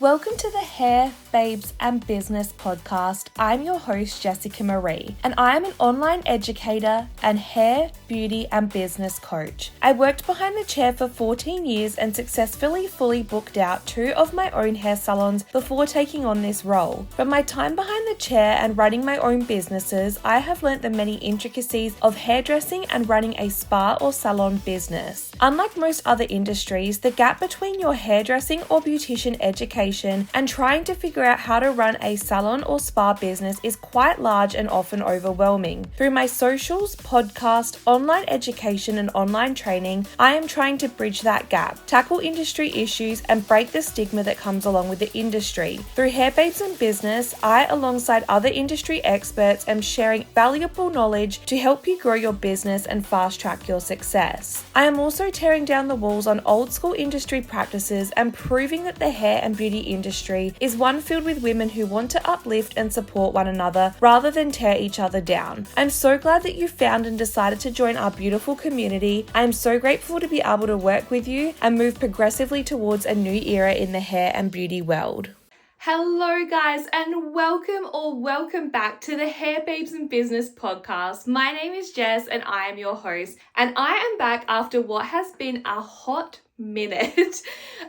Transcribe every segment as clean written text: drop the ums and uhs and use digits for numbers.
Welcome to the Hair, Babes and Business podcast. I'm your host, Jessica Marie, and I am an online educator and hair, beauty and business coach. I worked behind the chair for 14 years and successfully fully booked out 2 of my own hair salons before taking on this role. From my time behind the chair and running my own businesses, I have learnt the many intricacies of hairdressing and running a spa or salon business. Unlike most other industries, the gap between your hairdressing or beautician education and trying to figure out how to run a salon or spa business is quite large and often overwhelming. Through my socials, podcast, online education and online training, I am trying to bridge that gap, tackle industry issues and break the stigma that comes along with the industry. Through Hair Babes and Business, I, alongside other industry experts, am sharing valuable knowledge to help you grow your business and fast track your success. I am also tearing down the walls on old school industry practices and proving that the hair and beauty industry is one filled with women who want to uplift and support one another rather than tear each other down. I'm so glad that you found and decided to join our beautiful community. I am so grateful to be able to work with you and move progressively towards a new era in the hair and beauty world. Hello guys and welcome back to the Hair Babes and Business podcast. My name is Jess and I am your host, and I am back after what has been a hot minute.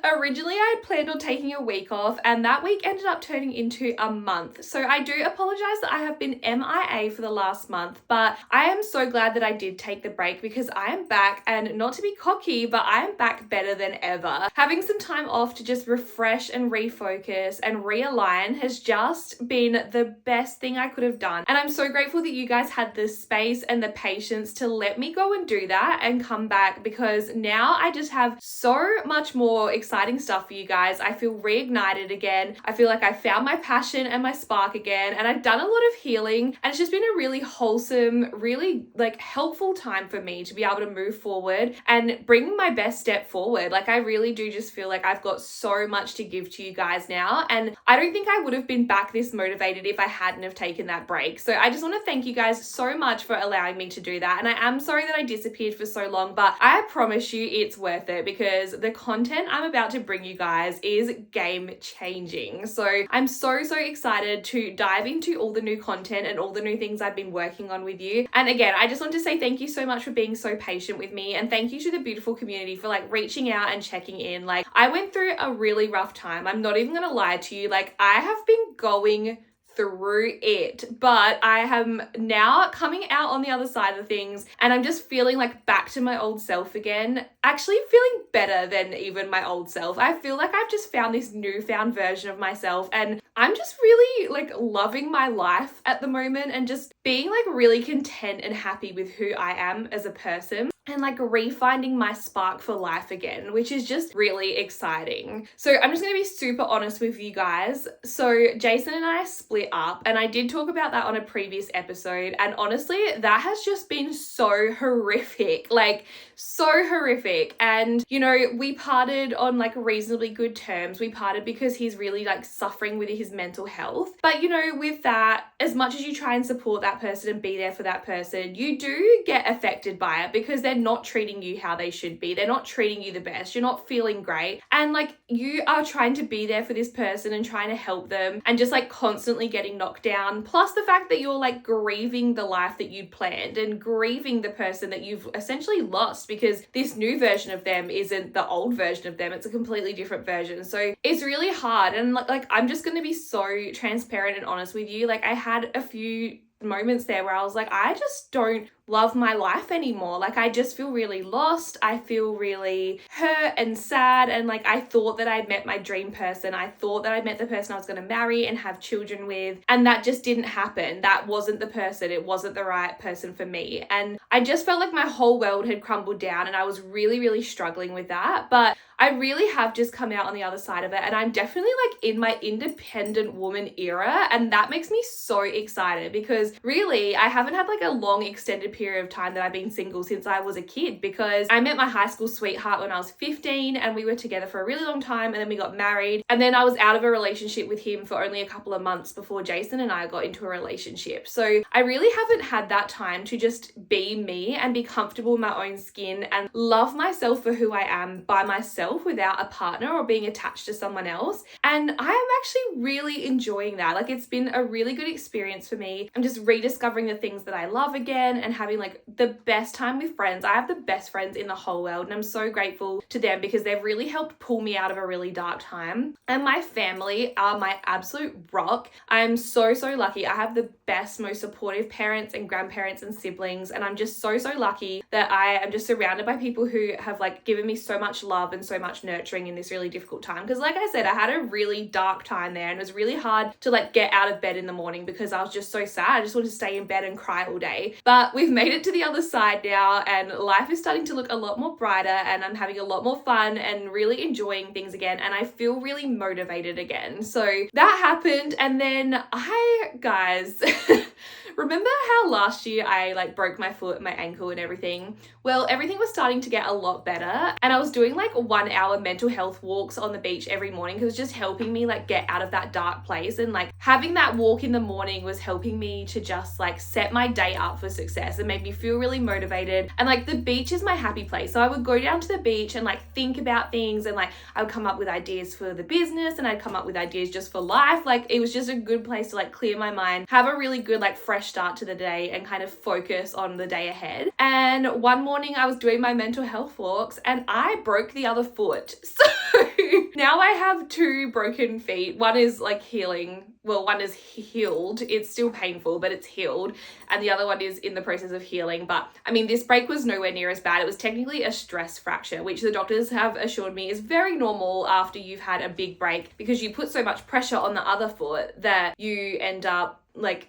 Originally, I had planned on taking a week off and that week ended up turning into a month. So I do apologize that I have been MIA for the last month, but I am so glad that I did take the break because I am back, and not to be cocky, but I am back better than ever. Having some time off to just refresh and refocus and realign has just been the best thing I could have done. And I'm so grateful that you guys had the space and the patience to let me go and do that and come back, because now I just have so much more exciting stuff for you guys. I feel reignited again. I feel like I found my passion and my spark again, and I've done a lot of healing, and it's just been a really wholesome, really helpful time for me to be able to move forward and bring my best step forward. I really do just feel like I've got so much to give to you guys now, and I don't think I would have been back this motivated if I hadn't have taken that break. So I just want to thank you guys so much for allowing me to do that, and I am sorry that I disappeared for so long, but I promise you it's worth it, because the content I'm about to bring you guys is game changing. So I'm so excited to dive into all the new content and all the new things I've been working on with you. And again, I just want to say thank you so much for being so patient with me, and thank you to the beautiful community for reaching out and checking in. I went through a really rough time. I'm not even gonna lie to you. I have been going through it, but I am now coming out on the other side of things, and I'm just feeling back to my old self again, actually feeling better than even my old self. I feel like I've just found this newfound version of myself, and I'm just really loving my life at the moment and just being really content and happy with who I am as a person, and refinding my spark for life again, which is just really exciting. So I'm just going to be super honest with you guys. So Jason and I split up, and I did talk about that on a previous episode, and honestly that has just been so horrific, so horrific. And we parted on reasonably good terms. We parted because he's really suffering with his mental health, but with that, as much as you try and support that person and be there for that person, you do get affected by it, because they're not treating you how they should be. They're not treating you the best. You're not feeling great, and you are trying to be there for this person and trying to help them, and just constantly getting knocked down, plus the fact that you're grieving the life that you'd planned and grieving the person that you've essentially lost, because this new version of them isn't the old version of them. It's a completely different version. So it's really hard, and I'm just going to be so transparent and honest with you. I had a few moments there where I was I just don't love my life anymore. I just feel really lost. I feel really hurt and sad, and I thought that I'd met my dream person. I thought that I met the person I was going to marry and have children with, and that just didn't happen. That wasn't the person. It wasn't the right person for me, and I just felt like my whole world had crumbled down, and I was really struggling with that. But I really have just come out on the other side of it, and I'm definitely in my independent woman era, and that makes me so excited, because really I haven't had a long extended period of time that I've been single since I was a kid, because I met my high school sweetheart when I was 15 and we were together for a really long time, and then we got married, and then I was out of a relationship with him for only a couple of months before Jason and I got into a relationship. So I really haven't had that time to just be me and be comfortable in my own skin and love myself for who I am by myself without a partner or being attached to someone else. And I am actually really enjoying that. Like, it's been a really good experience for me. I'm just rediscovering the things that I love again and having like the best time with friends. I have the best friends in the whole world, and I'm so grateful to them because they've really helped pull me out of a really dark time. And my family are my absolute rock. I'm so lucky. I have the best, most supportive parents and grandparents and siblings, and I'm just so lucky that I am just surrounded by people who have like given me so much love and so much nurturing in this really difficult time. Because like I said, I had a really dark time there, and it was really hard to like get out of bed in the morning because I was just so sad. I just wanted to stay in bed and cry all day. But we've made it to the other side now, and life is starting to look a lot more brighter, and I'm having a lot more fun and really enjoying things again, and I feel really motivated again. So that happened, and then guys, remember how last year I like broke my foot, my ankle and everything? Well, everything was starting to get a lot better, and I was doing like 1 hour mental health walks on the beach every morning because it was just helping me like get out of that dark place, and like having that walk in the morning was helping me to just like set my day up for success and made me feel really motivated. And like the beach is my happy place, so I would go down to the beach and like think about things, and like I would come up with ideas for the business, and I'd come up with ideas just for life. Like it was just a good place to like clear my mind, have a really good like fresh start to the day, and kind of focus on the day ahead. And one morning I was doing my mental health walks and I broke the other foot. So now I have 2 broken feet. One is like healing. Well, one is healed. It's still painful, but it's healed. And the other one is in the process of healing. But I mean, this break was nowhere near as bad. It was technically a stress fracture, which the doctors have assured me is very normal after you've had a big break, because you put so much pressure on the other foot that you end up like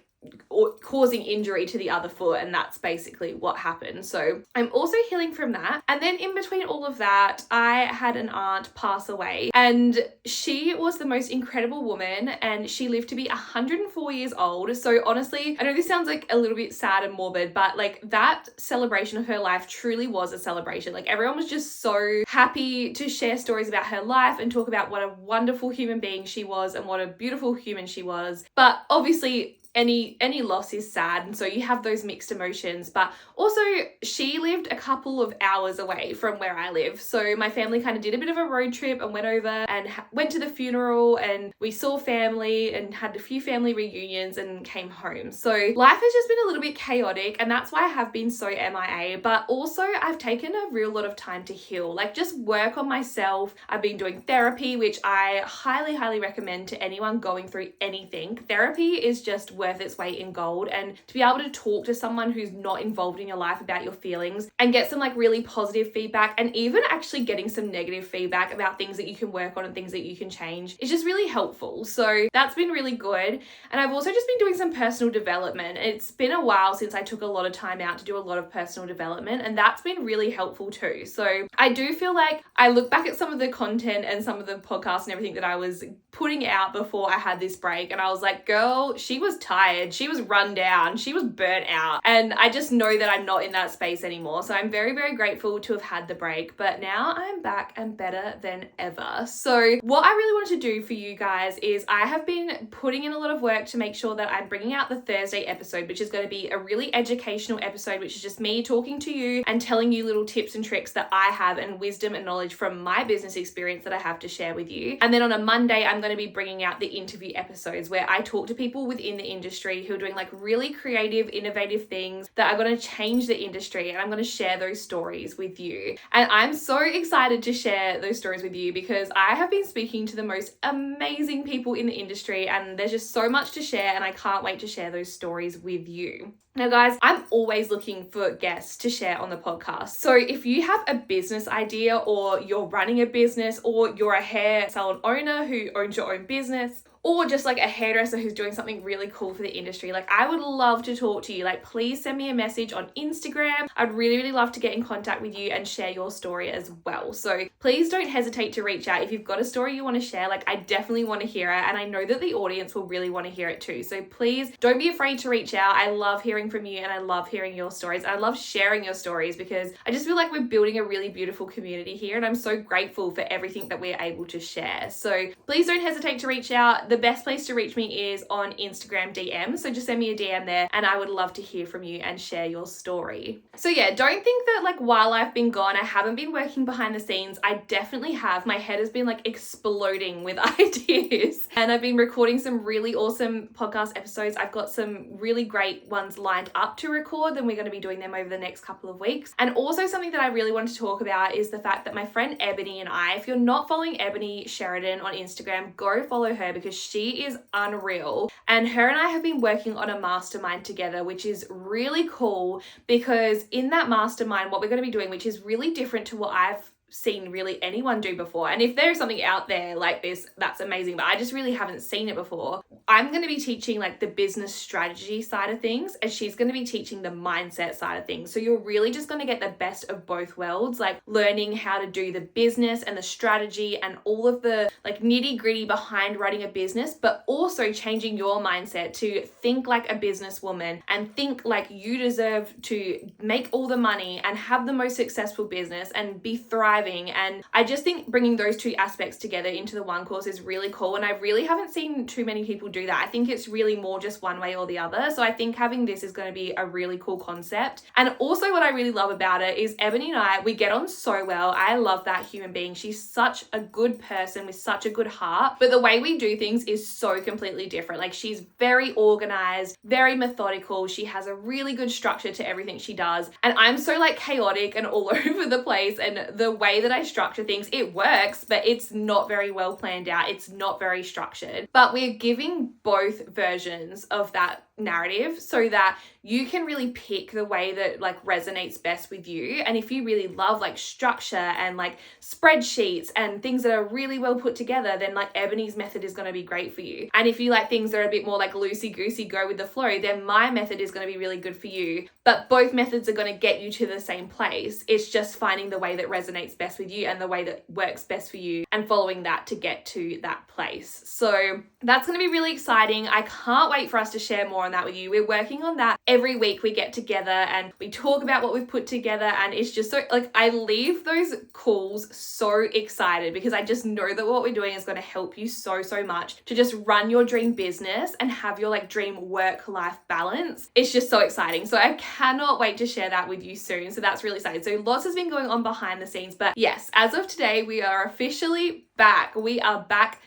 causing injury to the other foot, and that's basically what happened. So I'm also healing from that. And then in between all of that, I had an aunt pass away, and she was the most incredible woman, and she lived to be 104 years old. So honestly, I know this sounds like a little bit sad and morbid, but like that celebration of her life truly was a celebration. Like everyone was just so happy to share stories about her life and talk about what a wonderful human being she was and what a beautiful human she was. But obviously any loss is sad, and so you have those mixed emotions. But also she lived a couple of hours away from where I live, so my family kind of did a bit of a road trip and went over and went to the funeral, and we saw family and had a few family reunions and came home. So life has just been a little bit chaotic, and that's why I have been so MIA. But also I've taken a real lot of time to heal, like just work on myself. I've been doing therapy, which I highly recommend to anyone going through anything. Therapy is just worth its weight in gold, and to be able to talk to someone who's not involved in your life about your feelings and get some like really positive feedback, and even actually getting some negative feedback about things that you can work on and things that you can change, is just really helpful. So that's been really good. And I've also just been doing some personal development. It's been a while since I took a lot of time out to do a lot of personal development, and that's been really helpful too. So I do feel like I look back at some of the content and some of the podcasts and everything that I was putting out before I had this break, and I was like, girl, she was tired, she was run down, she was burnt out, and I just know that I'm not in that space anymore. So I'm very grateful to have had the break, but now I'm back and better than ever. So what I really wanted to do for you guys is I have been putting in a lot of work to make sure that I'm bringing out the Thursday episode, which is going to be a really educational episode, which is just me talking to you and telling you little tips and tricks that I have and wisdom and knowledge from my business experience that I have to share with you. And then on a Monday, I'm going to be bringing out the interview episodes where I talk to people within the industry who are doing like really creative, innovative things that are going to change the industry, and I'm going to share those stories with you. And I'm so excited to share those stories with you because I have been speaking to the most amazing people in the industry, and there's just so much to share, and I can't wait to share those stories with you. Now guys, I'm always looking for guests to share on the podcast. So if you have a business idea, or you're running a business, or you're a hair salon owner who owns your own business, or just like a hairdresser who's doing something really cool for the industry, like I would love to talk to you. Like please send me a message on Instagram. I'd really love to get in contact with you and share your story as well. So please don't hesitate to reach out if you've got a story you want to share. Like I definitely want to hear it, and I know that the audience will really want to hear it too. So please don't be afraid to reach out. I love hearing hearing from you and I love hearing your stories. I love sharing your stories because I just feel like we're building a really beautiful community here, and I'm so grateful for everything that we're able to share. So please don't hesitate to reach out. The best place to reach me is on Instagram DM. So just send me a DM there and I would love to hear from you and share your story. So yeah, don't think that like while I've been gone, I haven't been working behind the scenes. I definitely have. My head has been like exploding with ideas, and I've been recording some really awesome podcast episodes. I've got some really great ones lined up to record, and we're going to be doing them over the next couple of weeks. And also something that I really wanted to talk about is the fact that my friend Ebony and I, if you're not following Ebony Sheridan on Instagram, go follow her because she is unreal. And her and I have been working on a mastermind together, which is really cool because in that mastermind, what we're going to be doing, which is really different to what I've seen really anyone do before. And if there's something out there like this, that's amazing, but I just really haven't seen it before. I'm going to be teaching like the business strategy side of things, and she's going to be teaching the mindset side of things. So you're really just going to get the best of both worlds, like learning how to do the business and the strategy and all of the like nitty gritty behind running a business, but also changing your mindset to think like a businesswoman and think like you deserve to make all the money and have the most successful business and be thriving. And I just think bringing those two aspects together into the one course is really cool. And I really haven't seen too many people do that. I think it's really more just one way or the other. So I think having this is going to be a really cool concept. And also what I really love about it is Ebony and I, we get on so well. I love that human being. She's such a good person with such a good heart, but the way we do things is so completely different. Like she's very organized, very methodical. She has a really good structure to everything she does. And I'm so like chaotic and all over the place. And the way that I structure things, it works, but it's not very well planned out. It's not very structured, but we're giving both versions of that narrative so that you can really pick the way that like resonates best with you. And if you really love like structure and like spreadsheets and things that are really well put together, then like Ebony's method is going to be great for you. And if you like things that are a bit more like loosey goosey, go with the flow, then my method is going to be really good for you. But both methods are going to get you to the same place. It's just finding the way that resonates best with you and the way that works best for you and following that to get to that place. So that's going to be really exciting. I can't wait for us to share more on that with you. We're working on that every week. We get together and we talk about what we've put together, and it's just so like I leave those calls so excited because I just know that what we're doing is going to help you so much to just run your dream business and have your like dream work-life balance. It's just so exciting. So I cannot wait to share that with you soon. So that's really exciting. So lots has been going on behind the scenes, but yes, as of today, we are officially back. We are back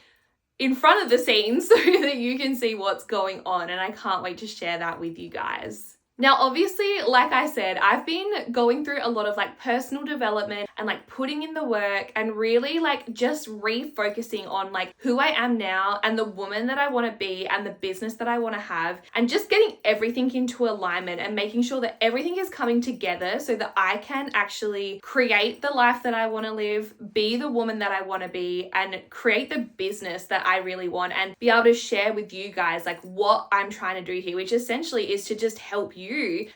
in front of the scenes so that you can see what's going on, and I can't wait to share that with you guys. Now, obviously, like I said, I've been going through a lot of like personal development and like putting in the work and really like just refocusing on like who I am now and the woman that I want to be and the business that I want to have, and just getting everything into alignment and making sure that everything is coming together so that I can actually create the life that I want to live, be the woman that I want to be, and create the business that I really want, and be able to share with you guys like what I'm trying to do here, which essentially is to just help you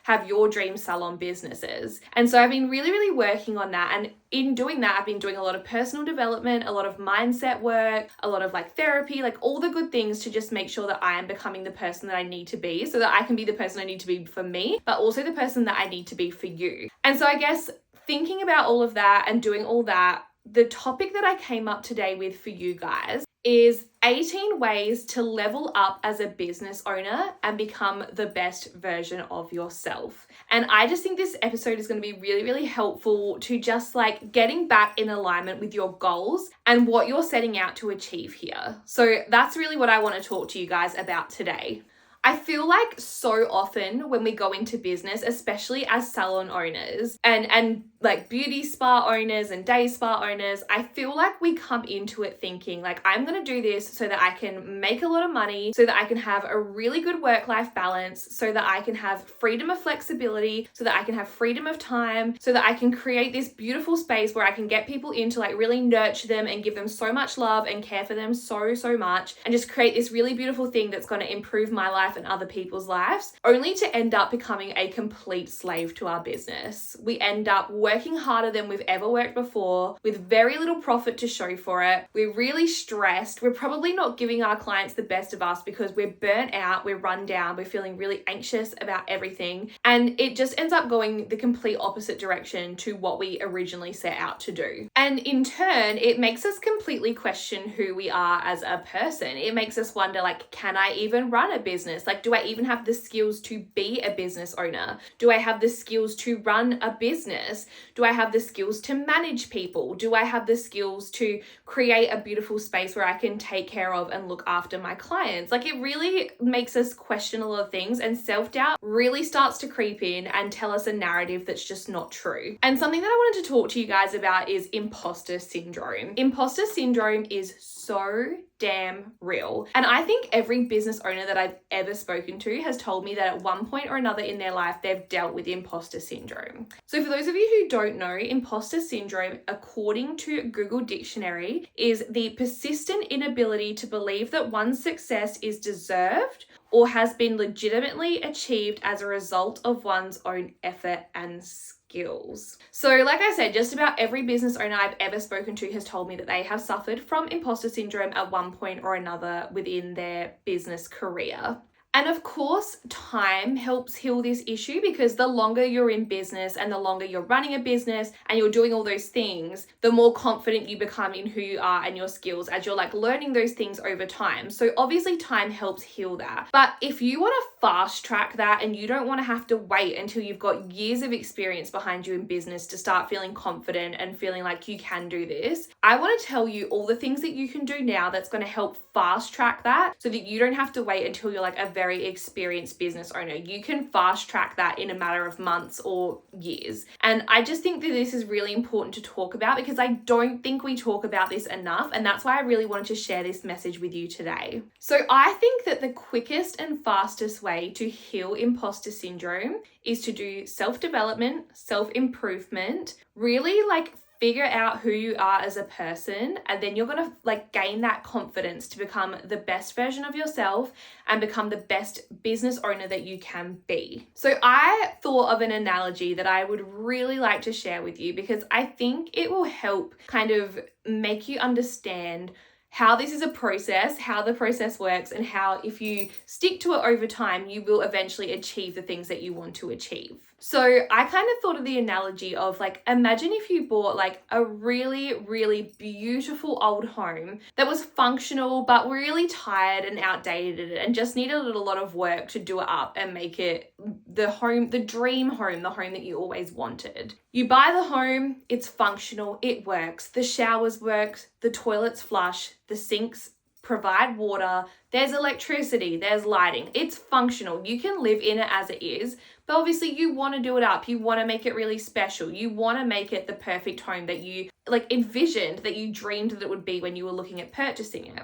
have your dream salon businesses. And so I've been really working on that, and in doing that I've been doing a lot of personal development, a lot of mindset work, a lot of like therapy, like all the good things to just make sure that I am becoming the person that I need to be so that I can be the person I need to be for me, but also the person that I need to be for you. And so I guess thinking about all of that and doing all that, the topic that I came up today with for you guys is 18 ways to level up as a business owner and become the best version of yourself. And I just think this episode is going to be really helpful to just like getting back in alignment with your goals and what you're setting out to achieve here. So that's really what I want to talk to you guys about today. I feel like so often when we go into business, especially as salon owners and like beauty spa owners and day spa owners, I feel like we come into it thinking like, I'm going to do this so that I can make a lot of money, so that I can have a really good work-life balance, so that I can have freedom of flexibility, so that I can have freedom of time, so that I can create this beautiful space where I can get people in to like really nurture them and give them so much love and care for them so much, and just create this really beautiful thing that's going to improve my life life and other people's lives, only to end up becoming a complete slave to our business. We end up working harder than we've ever worked before with very little profit to show for it. We're really stressed. We're probably not giving our clients the best of us because we're burnt out, we're run down, we're feeling really anxious about everything. And it just ends up going the complete opposite direction to what we originally set out to do. And in turn, it makes us completely question who we are as a person. It makes us wonder, like, can I even run a business? Like, do I even have the skills to be a business owner? Do I have the skills to run a business? Do I have the skills to manage people? Do I have the skills to create a beautiful space where I can take care of and look after my clients? Like, it really makes us question a lot of things, and self-doubt really starts to creep in and tell us a narrative that's just not true. And something that I wanted to talk to you guys about is imposter syndrome. Imposter syndrome is so damn real. And I think every business owner that I've ever spoken to has told me that at one point or another in their life, they've dealt with imposter syndrome. So for those of you who don't know, imposter syndrome, according to Google Dictionary, is the persistent inability to believe that one's success is deserved or has been legitimately achieved as a result of one's own effort and skills. So like I said, just about every business owner I've ever spoken to has told me that they have suffered from imposter syndrome at one point or another within their business career. And of course, time helps heal this issue, because the longer you're in business and the longer you're running a business and you're doing all those things, the more confident you become in who you are and your skills as you're like learning those things over time. So obviously time helps heal that. But if you want to fast track that and you don't want to have to wait until you've got years of experience behind you in business to start feeling confident and feeling like you can do this, I want to tell you all the things that you can do now that's going to help fast track that, so that you don't have to wait until you're like a very experienced business owner. You can fast track that in a matter of months or years. And I just think that this is really important to talk about, because I don't think we talk about this enough. And that's why I really wanted to share this message with you today. So I think that the quickest and fastest way to heal imposter syndrome is to do self-development, self-improvement, really like figure out who you are as a person, and then you're going to like gain that confidence to become the best version of yourself and become the best business owner that you can be. So I thought of an analogy that I would really like to share with you, because I think it will help kind of make you understand how this is a process, how the process works, and how if you stick to it over time, you will eventually achieve the things that you want to achieve. So I kind of thought of the analogy of like, imagine if you bought like a really, really beautiful old home that was functional, but really tired and outdated and just needed a lot of work to do it up and make it the home, the dream home, the home that you always wanted. You buy the home, it's functional, it works. The showers work, the toilets flush, the sinks provide water, there's electricity, there's lighting. It's functional. You can live in it as it is, but obviously you want to do it up. You want to make it really special. You want to make it the perfect home that you like envisioned, that you dreamed that it would be when you were looking at purchasing it.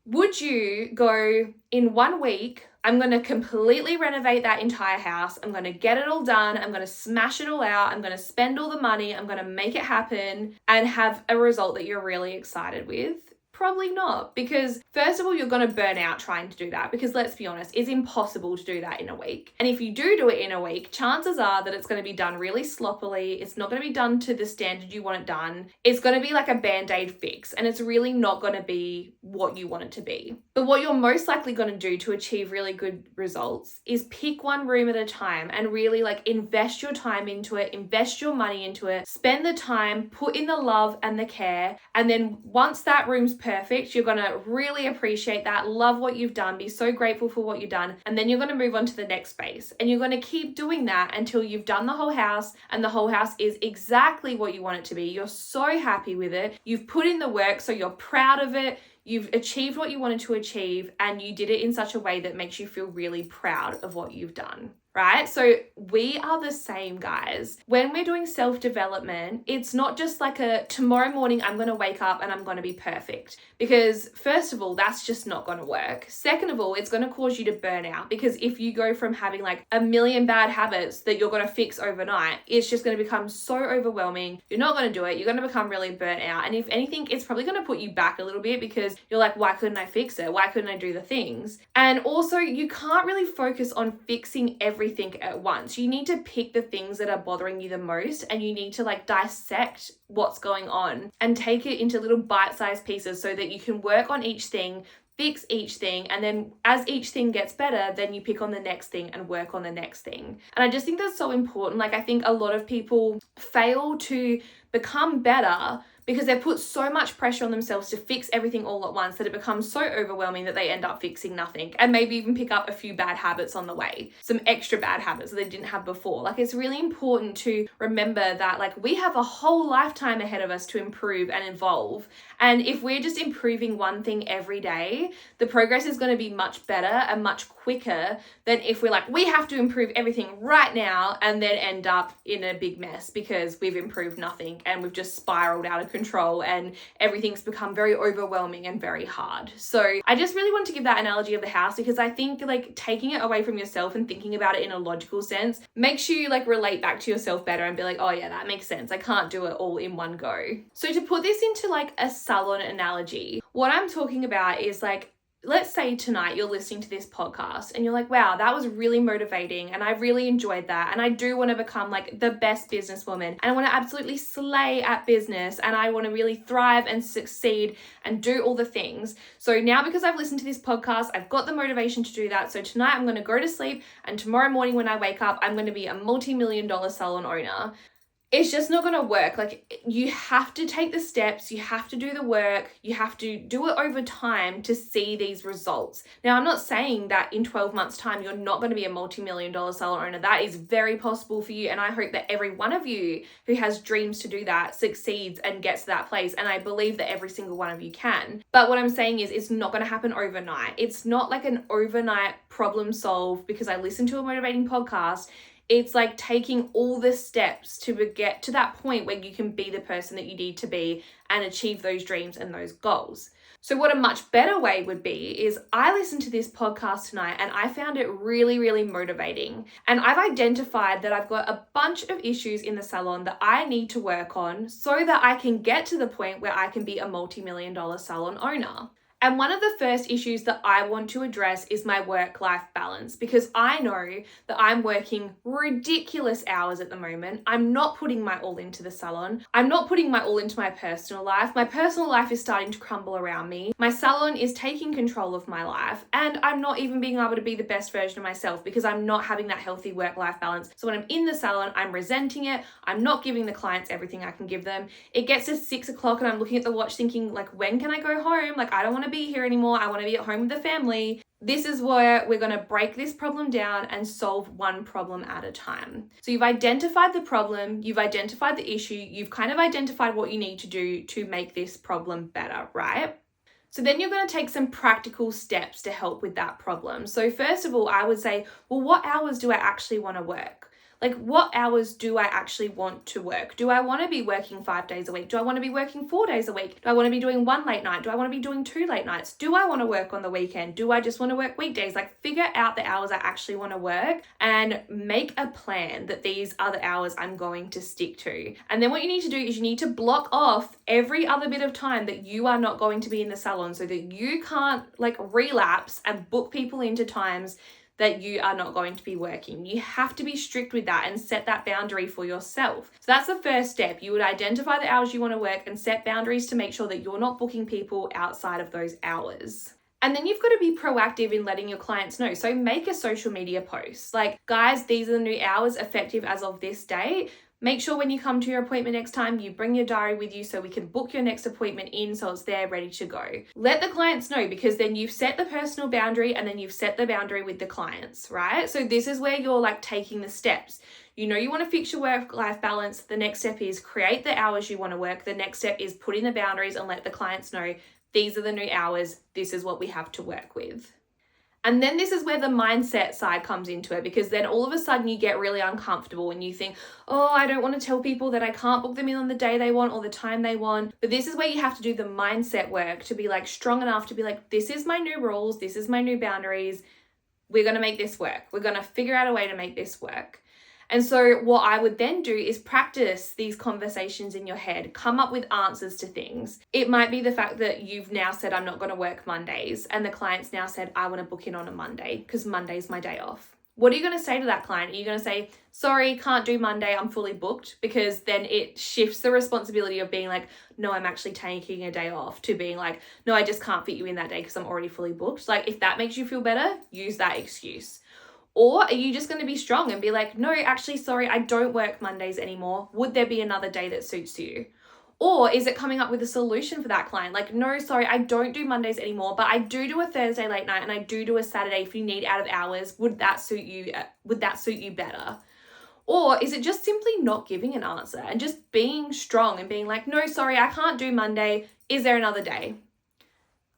Would you go, in 1 week, I'm going to completely renovate that entire house. I'm going to get it all done. I'm going to smash it all out. I'm going to spend all the money. I'm going to make it happen and have a result that you're really excited with? Probably not, because first of all, you're going to burn out trying to do that, because let's be honest, it's impossible to do that in a week. And if you do it in a week, chances are that it's going to be done really sloppily. It's not going to be done to the standard you want it done. It's going to be like a band-aid fix, and it's really not going to be what you want it to be. But what you're most likely going to do to achieve really good results is pick one room at a time and really like invest your time into it, invest your money into it, spend the time, put in the love and the care. And then once that room's perfect, you're going to really appreciate that, love what you've done, be so grateful for what you've done, and then you're going to move on to the next space. And you're going to keep doing that until you've done the whole house and the whole house is exactly what you want it to be. You're so happy with it. You've put in the work, so you're proud of it. You've achieved what you wanted to achieve, and you did it in such a way that makes you feel really proud of what you've done. right? So we are the same, guys. When we're doing self-development, it's not just like a tomorrow morning I'm going to wake up and I'm going to be perfect, because first of all, that's just not going to work. Second of all, it's going to cause you to burn out, because if you go from having like a million bad habits that you're going to fix overnight, it's just going to become so overwhelming. You're not going to do it. You're going to become really burnt out. And if anything, it's probably going to put you back a little bit, because you're like, why couldn't I fix it? Why couldn't I do the things? And also, you can't really focus on fixing everything at once. You need to pick the things that are bothering you the most, and you need to like dissect what's going on and take it into little bite-sized pieces so that you can work on each thing, fix each thing, and then as each thing gets better, then you pick on the next thing and work on the next thing. And I just think that's so important. Like, I think a lot of people fail to become better because they put so much pressure on themselves to fix everything all at once that it becomes so overwhelming that they end up fixing nothing, and maybe even pick up a few bad habits on the way, some extra bad habits that they didn't have before. Like, it's really important to remember that like we have a whole lifetime ahead of us to improve and evolve. And if we're just improving one thing every day, the progress is going to be much better and much quicker than if we're like, we have to improve everything right now, and then end up in a big mess because we've improved nothing and we've just spiraled out of control and everything's become very overwhelming and very hard. So I just really want to give that analogy of the house, because I think like taking it away from yourself and thinking about it in a logical sense makes you like relate back to yourself better and be like, oh yeah, that makes sense. I can't do it all in one go. So to put this into like a salon analogy, what I'm talking about is like, let's say tonight you're listening to this podcast and you're like, wow, that was really motivating and I really enjoyed that. And I do want to become like the best businesswoman, and I want to absolutely slay at business, and I want to really thrive and succeed and do all the things. So now, because I've listened to this podcast, I've got the motivation to do that. So tonight I'm going to go to sleep, and tomorrow morning when I wake up, I'm going to be a multi-million-dollar salon owner. It's just not going to work. Like, you have to take the steps, you have to do the work, you have to do it over time to see these results. Now, I'm not saying that in 12 months time, you're not going to be a multi-million-dollar salon owner. That is very possible for you. And I hope that every one of you who has dreams to do that succeeds and gets to that place. And I believe that every single one of you can. But what I'm saying is it's not going to happen overnight. It's not like an overnight problem solve because I listened to a motivating podcast. It's like taking all the steps to get to that point where you can be the person that you need to be and achieve those dreams and those goals. So what a much better way would be is I listened to this podcast tonight and I found it really, really motivating. And I've identified that I've got a bunch of issues in the salon that I need to work on so that I can get to the point where I can be a multi-million-dollar salon owner. And one of the first issues that I want to address is my work-life balance, because I know that I'm working ridiculous hours at the moment. I'm not putting my all into the salon. I'm not putting my all into my personal life. My personal life is starting to crumble around me. My salon is taking control of my life, and I'm not even being able to be the best version of myself because I'm not having that healthy work-life balance. So when I'm in the salon, I'm resenting it. I'm not giving the clients everything I can give them. It gets to 6 o'clock and I'm looking at the watch thinking, like, when can I go home? Like, I don't want to be here anymore. I want to be at home with the family. This is where we're going to break this problem down and solve one problem at a time. So you've identified the problem, you've identified the issue, you've kind of identified what you need to do to make this problem better, right? So then you're going to take some practical steps to help with that problem. So first of all, I would say, well, what hours do I actually want to work? Like, what hours do I actually want to work? Do I want to be working 5 days a week? Do I want to be working 4 days a week? Do I want to be doing 1 late night? Do I want to be doing 2 late nights? Do I want to work on the weekend? Do I just want to work weekdays? Like, figure out the hours I actually want to work and make a plan that these are the hours I'm going to stick to. And then what you need to do is you need to block off every other bit of time that you are not going to be in the salon so that you can't like relapse and book people into times that you are not going to be working. You have to be strict with that and set that boundary for yourself. So that's the first step. You would identify the hours you want to work and set boundaries to make sure that you're not booking people outside of those hours. And then you've got to be proactive in letting your clients know. So make a social media post. Like, guys, these are the new hours effective as of this date. Make sure when you come to your appointment next time, you bring your diary with you so we can book your next appointment in so it's there ready to go. Let the clients know, because then you've set the personal boundary and then you've set the boundary with the clients, right? So this is where you're like taking the steps. You know you want to fix your work-life balance. The next step is create the hours you want to work. The next step is put in the boundaries and let the clients know these are the new hours. This is what we have to work with. And then this is where the mindset side comes into it, because then all of a sudden you get really uncomfortable and you think, oh, I don't want to tell people that I can't book them in on the day they want or the time they want. But this is where you have to do the mindset work to be like strong enough to be like, this is my new rules. This is my new boundaries. We're going to make this work. We're going to figure out a way to make this work. And so what I would then do is practice these conversations in your head, come up with answers to things. It might be the fact that you've now said, I'm not going to work Mondays. And the client's now said, I want to book in on a Monday because Monday's my day off. What are you going to say to that client? Are you going to say, sorry, can't do Monday, I'm fully booked? Because then it shifts the responsibility of being like, no, I'm actually taking a day off, to being like, no, I just can't fit you in that day because I'm already fully booked. Like, if that makes you feel better, use that excuse. Or are you just going to be strong and be like, no, actually, sorry, I don't work Mondays anymore. Would there be another day that suits you? Or is it coming up with a solution for that client? Like, no, sorry, I don't do Mondays anymore, but I do a Thursday late night and I do a Saturday if you need out of hours. Would that suit you? Would that suit you better? Or is it just simply not giving an answer and just being strong and being like, no, sorry, I can't do Monday. Is there another day?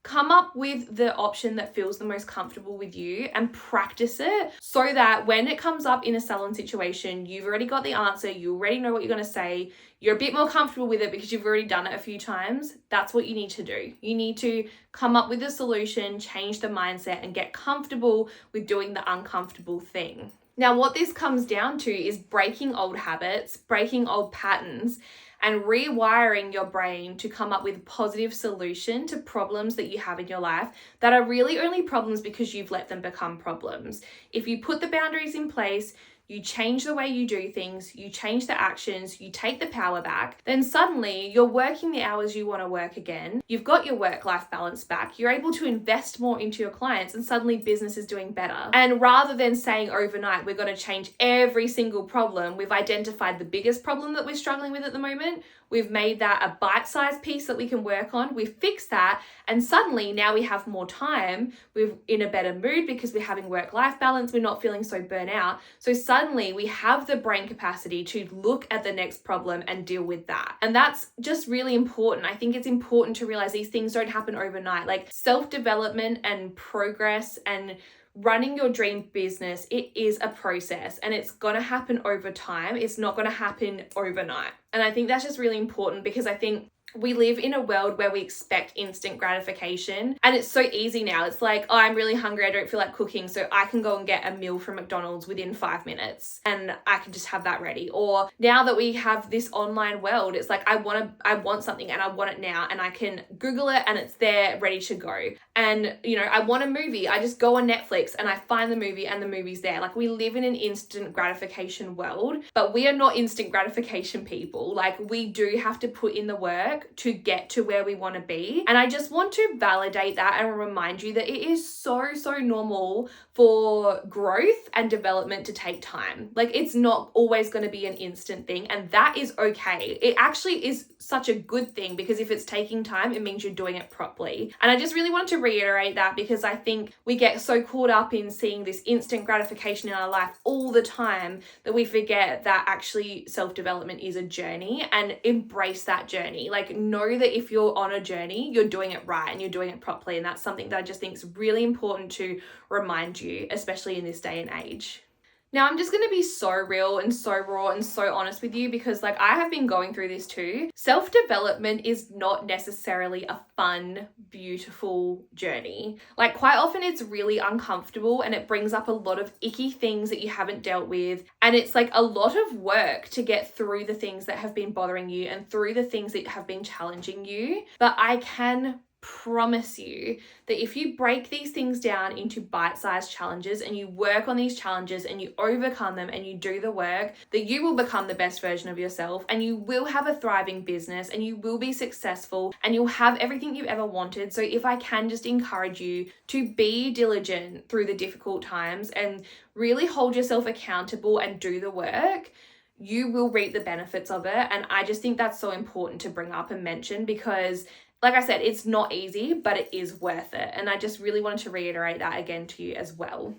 Come up with the option that feels the most comfortable with you and practice it so that when it comes up in a salon situation, you've already got the answer, you already know what you're going to say, you're a bit more comfortable with it because you've already done it a few times. That's what you need to do. You need to come up with a solution, change the mindset, and get comfortable with doing the uncomfortable thing. Now, what this comes down to is breaking old habits, breaking old patterns, and rewiring your brain to come up with a positive solution to problems that you have in your life that are really only problems because you've let them become problems. If you put the boundaries in place, you change the way you do things, you change the actions, you take the power back, then suddenly you're working the hours you want to work again. You've got your work-life balance back. You're able to invest more into your clients and suddenly business is doing better. And rather than saying overnight, we're going to change every single problem, we've identified the biggest problem that we're struggling with at the moment. We've made that a bite-sized piece that we can work on. We've fixed that. And suddenly now we have more time. We're in a better mood because we're having work-life balance. We're not feeling so burnt out. So suddenly we have the brain capacity to look at the next problem and deal with that. And that's just really important. I think it's important to realize these things don't happen overnight. Like self-development and progress and running your dream business, it is a process and it's going to happen over time. It's not going to happen overnight. And I think that's just really important because I think we live in a world where we expect instant gratification and it's so easy now. It's like, oh, I'm really hungry. I don't feel like cooking. So I can go and get a meal from McDonald's within 5 minutes and I can just have that ready. Or now that we have this online world, it's like, I want something and I want it now and I can Google it and it's there ready to go. And, you know, I want a movie. I just go on Netflix and I find the movie and the movie's there. Like we live in an instant gratification world, but we are not instant gratification people. Like we do have to put in the work to get to where we want to be. And I just want to validate that and remind you that it is so normal for growth and development to take time. Like it's not always going to be an instant thing and that is okay. It actually is such a good thing because if it's taking time, it means you're doing it properly. And I just really wanted to reiterate that because I think we get so caught up in seeing this instant gratification in our life all the time that we forget that actually self-development is a journey and embrace that journey. Like know that if you're on a journey, you're doing it right and you're doing it properly. And that's something that I just think is really important to remind you, especially in this day and age. Now, I'm just going to be so real and so raw and so honest with you because like I have been going through this too. Self-development is not necessarily a fun, beautiful journey. Like quite often it's really uncomfortable and it brings up a lot of icky things that you haven't dealt with. And it's like a lot of work to get through the things that have been bothering you and through the things that have been challenging you. But I can promise you that if you break these things down into bite-sized challenges and you work on these challenges and you overcome them and you do the work, that you will become the best version of yourself and you will have a thriving business and you will be successful and you'll have everything you've ever wanted. So if I can just encourage you to be diligent through the difficult times and really hold yourself accountable and do the work, you will reap the benefits of it. And I just think that's so important to bring up and mention because like I said, it's not easy, but it is worth it. And I just really wanted to reiterate that again to you as well.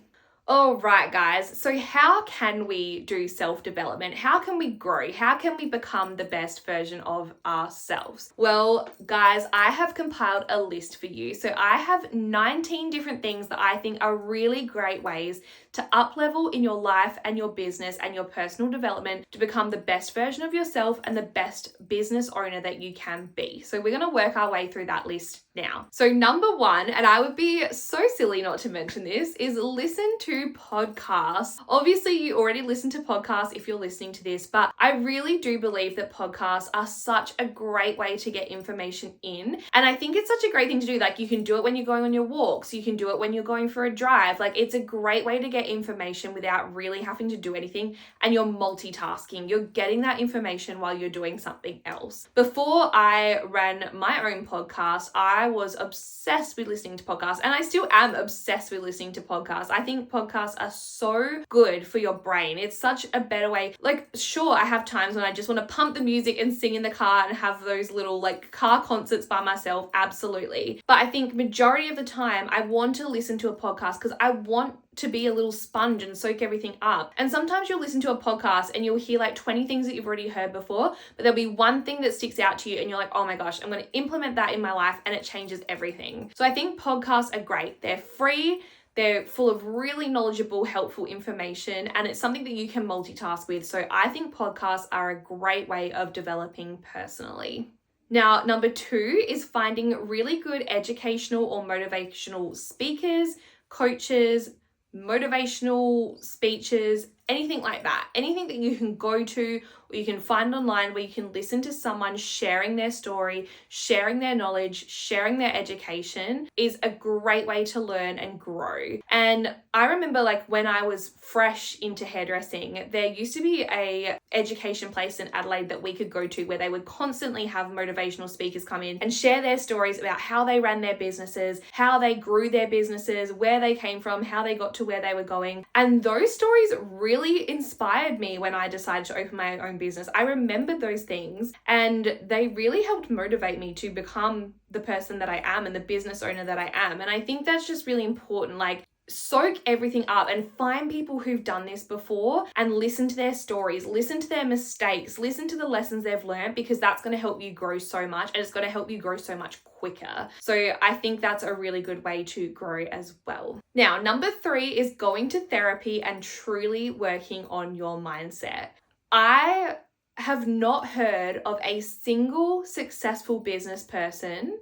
All right, guys. So how can we do self-development? How can we grow? How can we become the best version of ourselves? Well, guys, I have compiled a list for you. So I have 19 different things that I think are really great ways to up-level in your life and your business and your personal development to become the best version of yourself and the best business owner that you can be. So we're going to work our way through that list now. So number one, and I would be so silly not to mention this, is listen to podcasts. Obviously, you already listen to podcasts if you're listening to this, but I really do believe that podcasts are such a great way to get information in. And I think it's such a great thing to do. Like, you can do it when you're going on your walks, you can do it when you're going for a drive. Like, it's a great way to get information without really having to do anything, and you're multitasking. You're getting that information while you're doing something else. Before I ran my own podcast, I was obsessed with listening to podcasts, and I still am obsessed with listening to podcasts. I think podcasts are so good for your brain. It's such a better way. Like, sure, I have times when I just want to pump the music and sing in the car and have those little like car concerts by myself. Absolutely. But I think majority of the time I want to listen to a podcast because I want to be a little sponge and soak everything up. And sometimes you'll listen to a podcast and you'll hear like 20 things that you've already heard before, but there'll be one thing that sticks out to you and you're like, oh my gosh, I'm going to implement that in my life, and it changes everything. So I think podcasts are great. They're free. They're full of really knowledgeable, helpful information, and it's something that you can multitask with. So I think podcasts are a great way of developing personally. Now, number two is finding really good educational or motivational speakers, coaches, motivational speeches, anything like that. Anything that you can go to or you can find online where you can listen to someone sharing their story, sharing their knowledge, sharing their education is a great way to learn and grow. And I remember like when I was fresh into hairdressing, there used to be a education place in Adelaide that we could go to where they would constantly have motivational speakers come in and share their stories about how they ran their businesses, how they grew their businesses, where they came from, how they got to where they were going. And those stories really inspired me when I decided to open my own business. I remembered those things and they really helped motivate me to become the person that I am and the business owner that I am. And I think that's just really important. Like, soak everything up and find people who've done this before and listen to their stories, listen to their mistakes, listen to the lessons they've learned, because that's going to help you grow so much, and it's going to help you grow so much quicker. So I think that's a really good way to grow as well. Now, number three is going to therapy and truly working on your mindset. I have not heard of a single successful business person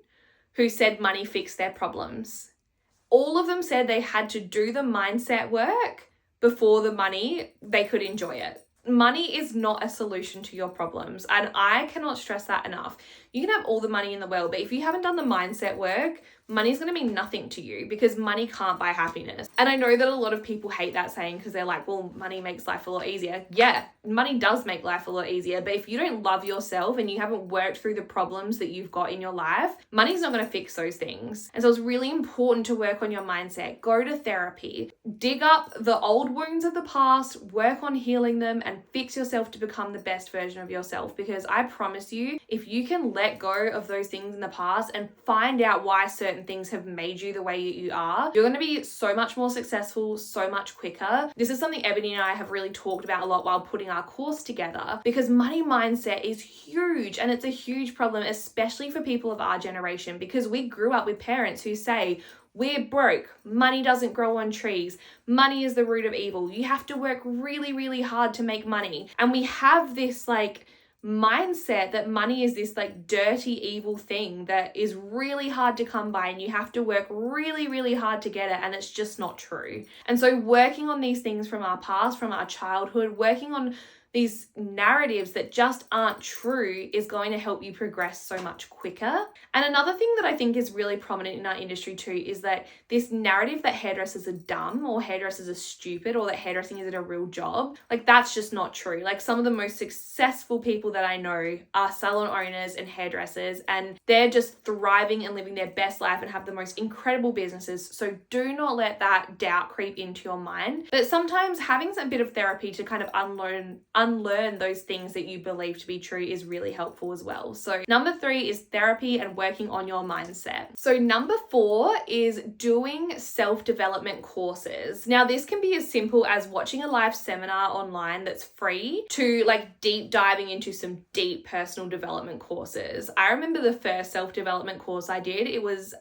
who said money fixed their problems. All of them said they had to do the mindset work before the money, they could enjoy it. Money is not a solution to your problems, and I cannot stress that enough. You can have all the money in the world, but if you haven't done the mindset work, money's going to mean nothing to you, because money can't buy happiness. And I know that a lot of people hate that saying because they're like, well, money makes life a lot easier. Yeah, money does make life a lot easier, but if you don't love yourself and you haven't worked through the problems that you've got in your life, money's not going to fix those things. And so it's really important to work on your mindset. Go to therapy, dig up the old wounds of the past, work on healing them, and fix yourself to become the best version of yourself. Because I promise you, if you can let go of those things in the past and find out why certain things have made you the way you are, you're going to be so much more successful, so much quicker. This is something Ebony and I have really talked about a lot while putting our course together, because money mindset is huge, and it's a huge problem, especially for people of our generation, because we grew up with parents who say, we're broke, money doesn't grow on trees, money is the root of evil, you have to work really, really hard to make money. And we have this like mindset that money is this like dirty, evil thing that is really hard to come by, and you have to work really, really hard to get it, and it's just not true. And so working on these things from our past, from our childhood, working on these narratives that just aren't true is going to help you progress so much quicker. And another thing that I think is really prominent in our industry too is that this narrative that hairdressers are dumb, or hairdressers are stupid, or that hairdressing isn't a real job, like that's just not true. Like, some of the most successful people that I know are salon owners and hairdressers, and they're just thriving and living their best life and have the most incredible businesses. So do not let that doubt creep into your mind. But sometimes having a bit of therapy to kind of unlearn those things that you believe to be true is really helpful as well. So number 3 is therapy and working on your mindset. So number 4 is doing self-development courses. Now this can be as simple as watching a live seminar online that's free to like deep diving into some deep personal development courses. I remember the first self-development course I did, it was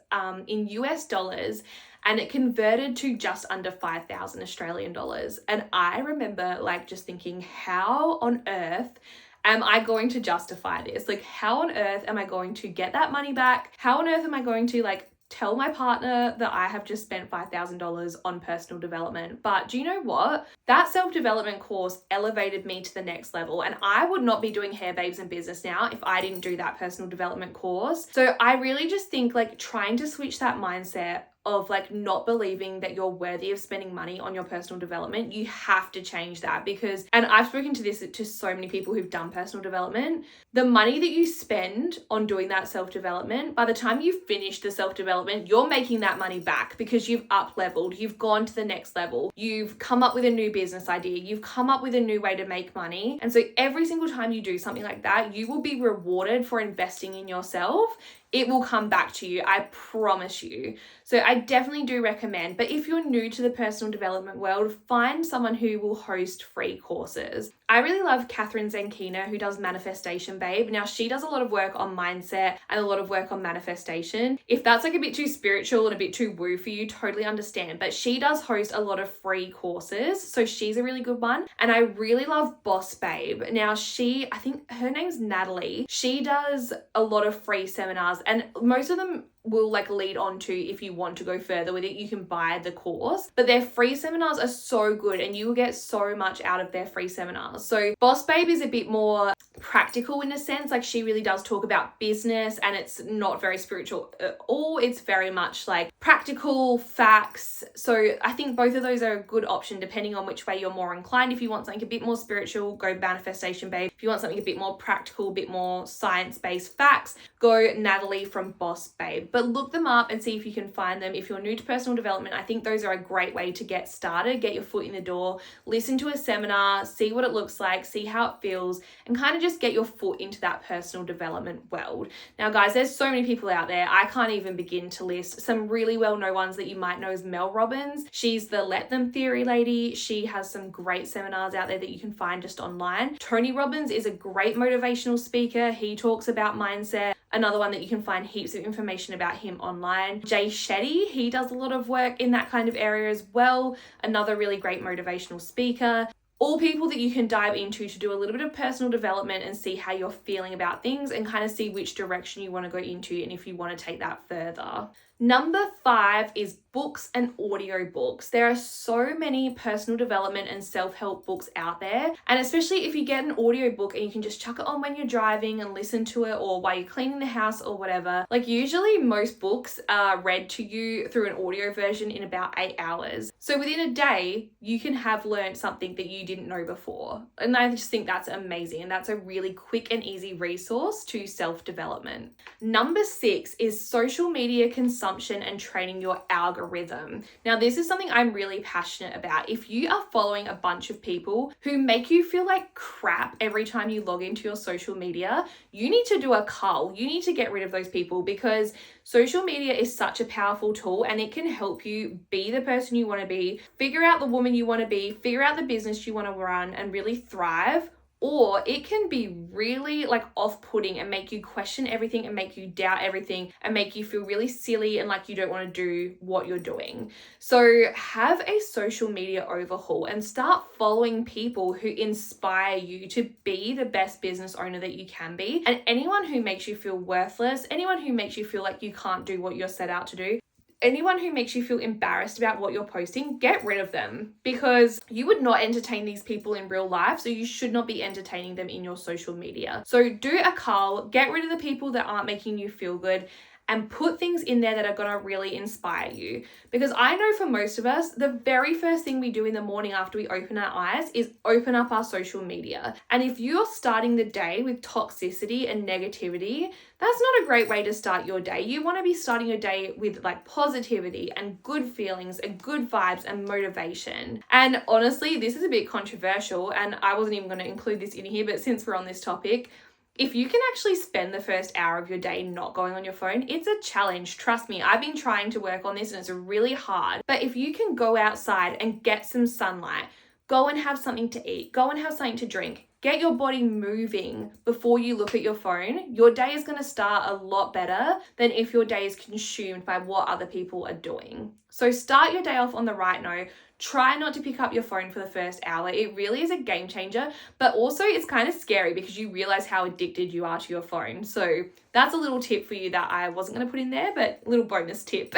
in US dollars, and it converted to just under 5,000 Australian dollars. And I remember like just thinking, how on earth am I going to justify this? Like, how on earth am I going to get that money back? How on earth am I going to like tell my partner that I have just spent $5,000 on personal development? But do you know what? That self-development course elevated me to the next level, and I would not be doing Hair Babes in Business now if I didn't do that personal development course. So I really just think like trying to switch that mindset of like not believing that you're worthy of spending money on your personal development, you have to change that. Because, and I've spoken to this to so many people who've done personal development, the money that you spend on doing that self-development, by the time you finish the self-development, you're making that money back because you've up-leveled, you've gone to the next level, you've come up with a new business idea, you've come up with a new way to make money. And so every single time you do something like that, you will be rewarded for investing in yourself. It will come back to you, I promise you. So I definitely do recommend, but if you're new to the personal development world, find someone who will host free courses. I really love Catherine Zenkina, who does Manifestation Babe. Now she does a lot of work on mindset and a lot of work on manifestation. If that's like a bit too spiritual and a bit too woo for you, totally understand. But she does host a lot of free courses. So she's a really good one. And I really love Boss Babe. Now I think her name's Natalie. She does a lot of free seminars, and most of them will like lead on to, if you want to go further with it, you can buy the course, but their free seminars are so good and you will get so much out of their free seminars. So Boss Babe is a bit more practical in a sense, like she really does talk about business, and it's not very spiritual at all. It's very much like practical facts. So I think both of those are a good option depending on which way you're more inclined. If you want something a bit more spiritual, go Manifestation Babe. If you want something a bit more practical, a bit more science-based facts, go Natalie from Boss Babe. But look them up and see if you can find them. If you're new to personal development, I think those are a great way to get started, get your foot in the door, listen to a seminar, see what it looks like, see how it feels, and kind of just get your foot into that personal development world. Now, guys, there's so many people out there. I can't even begin to list. Some really well-known ones that you might know is Mel Robbins. She's the Let Them Theory lady. She has some great seminars out there that you can find just online. Tony Robbins is a great motivational speaker. He talks about mindset. Another one that you can find heaps of information about him online. Jay Shetty, he does a lot of work in that kind of area as well. Another really great motivational speaker. All people that you can dive into to do a little bit of personal development and see how you're feeling about things and kind of see which direction you want to go into and if you want to take that further. Number 5 is books and audio books. There are so many personal development and self-help books out there. And especially if you get an audio book and you can just chuck it on when you're driving and listen to it, or while you're cleaning the house or whatever. Like usually most books are read to you through an audio version in about 8 hours. So within a day, you can have learned something that you didn't know before. And I just think that's amazing. And that's a really quick and easy resource to self-development. Number 6 is social media consumption and training your algorithm. Now, this is something I'm really passionate about. If you are following a bunch of people who make you feel like crap every time you log into your social media, you need to do a cull. You need to get rid of those people, because social media is such a powerful tool and it can help you be the person you want to be, figure out the woman you want to be, figure out the business you want to run and really thrive. Or it can be really like off-putting and make you question everything and make you doubt everything and make you feel really silly and like you don't want to do what you're doing. So have a social media overhaul and start following people who inspire you to be the best business owner that you can be. And anyone who makes you feel worthless, anyone who makes you feel like you can't do what you're set out to do, anyone who makes you feel embarrassed about what you're posting, get rid of them, because you would not entertain these people in real life, so you should not be entertaining them in your social media. So do a cull, get rid of the people that aren't making you feel good, and put things in there that are going to really inspire you. Because I know for most of us, the very first thing we do in the morning after we open our eyes is open up our social media. And if you're starting the day with toxicity and negativity, that's not a great way to start your day. You want to be starting your day with like positivity and good feelings and good vibes and motivation. And honestly, this is a bit controversial and I wasn't even going to include this in here, but since we're on this topic, if you can actually spend the first hour of your day not going on your phone, it's a challenge. Trust me, I've been trying to work on this and it's really hard. But if you can go outside and get some sunlight, go and have something to eat, go and have something to drink, get your body moving before you look at your phone, your day is going to start a lot better than if your day is consumed by what other people are doing. So start your day off on the right note. Try not to pick up your phone for the first hour. It really is a game changer, but also it's kind of scary because you realize how addicted you are to your phone. So that's a little tip for you that I wasn't going to put in there, but a little bonus tip.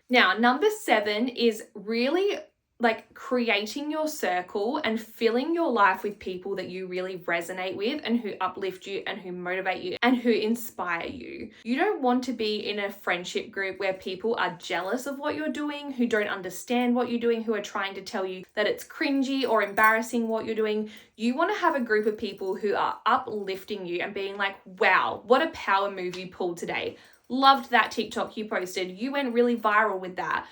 Now, number 7 is really like creating your circle and filling your life with people that you really resonate with and who uplift you and who motivate you and who inspire you. You don't want to be in a friendship group where people are jealous of what you're doing, who don't understand what you're doing, who are trying to tell you that it's cringy or embarrassing what you're doing. You want to have a group of people who are uplifting you and being like, wow, what a power move you pulled today. Loved that TikTok you posted. You went really viral with that.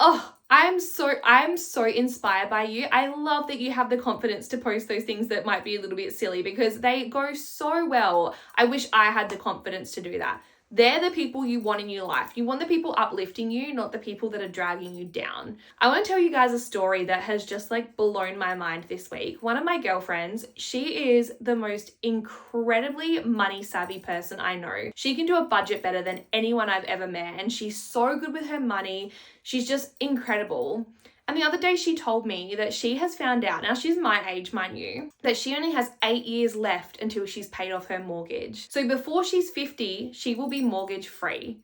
Oh, I'm so inspired by you. I love that you have the confidence to post those things that might be a little bit silly because they go so well. I wish I had the confidence to do that. They're the people you want in your life. You want the people uplifting you, not the people that are dragging you down. I want to tell you guys a story that has just like blown my mind this week. One of my girlfriends, she is the most incredibly money savvy person I know. She can do a budget better than anyone I've ever met, and she's so good with her money. She's just incredible. And the other day she told me that she has found out, now she's my age, mind you, that she only has 8 years left until she's paid off her mortgage. So before she's 50, she will be mortgage free.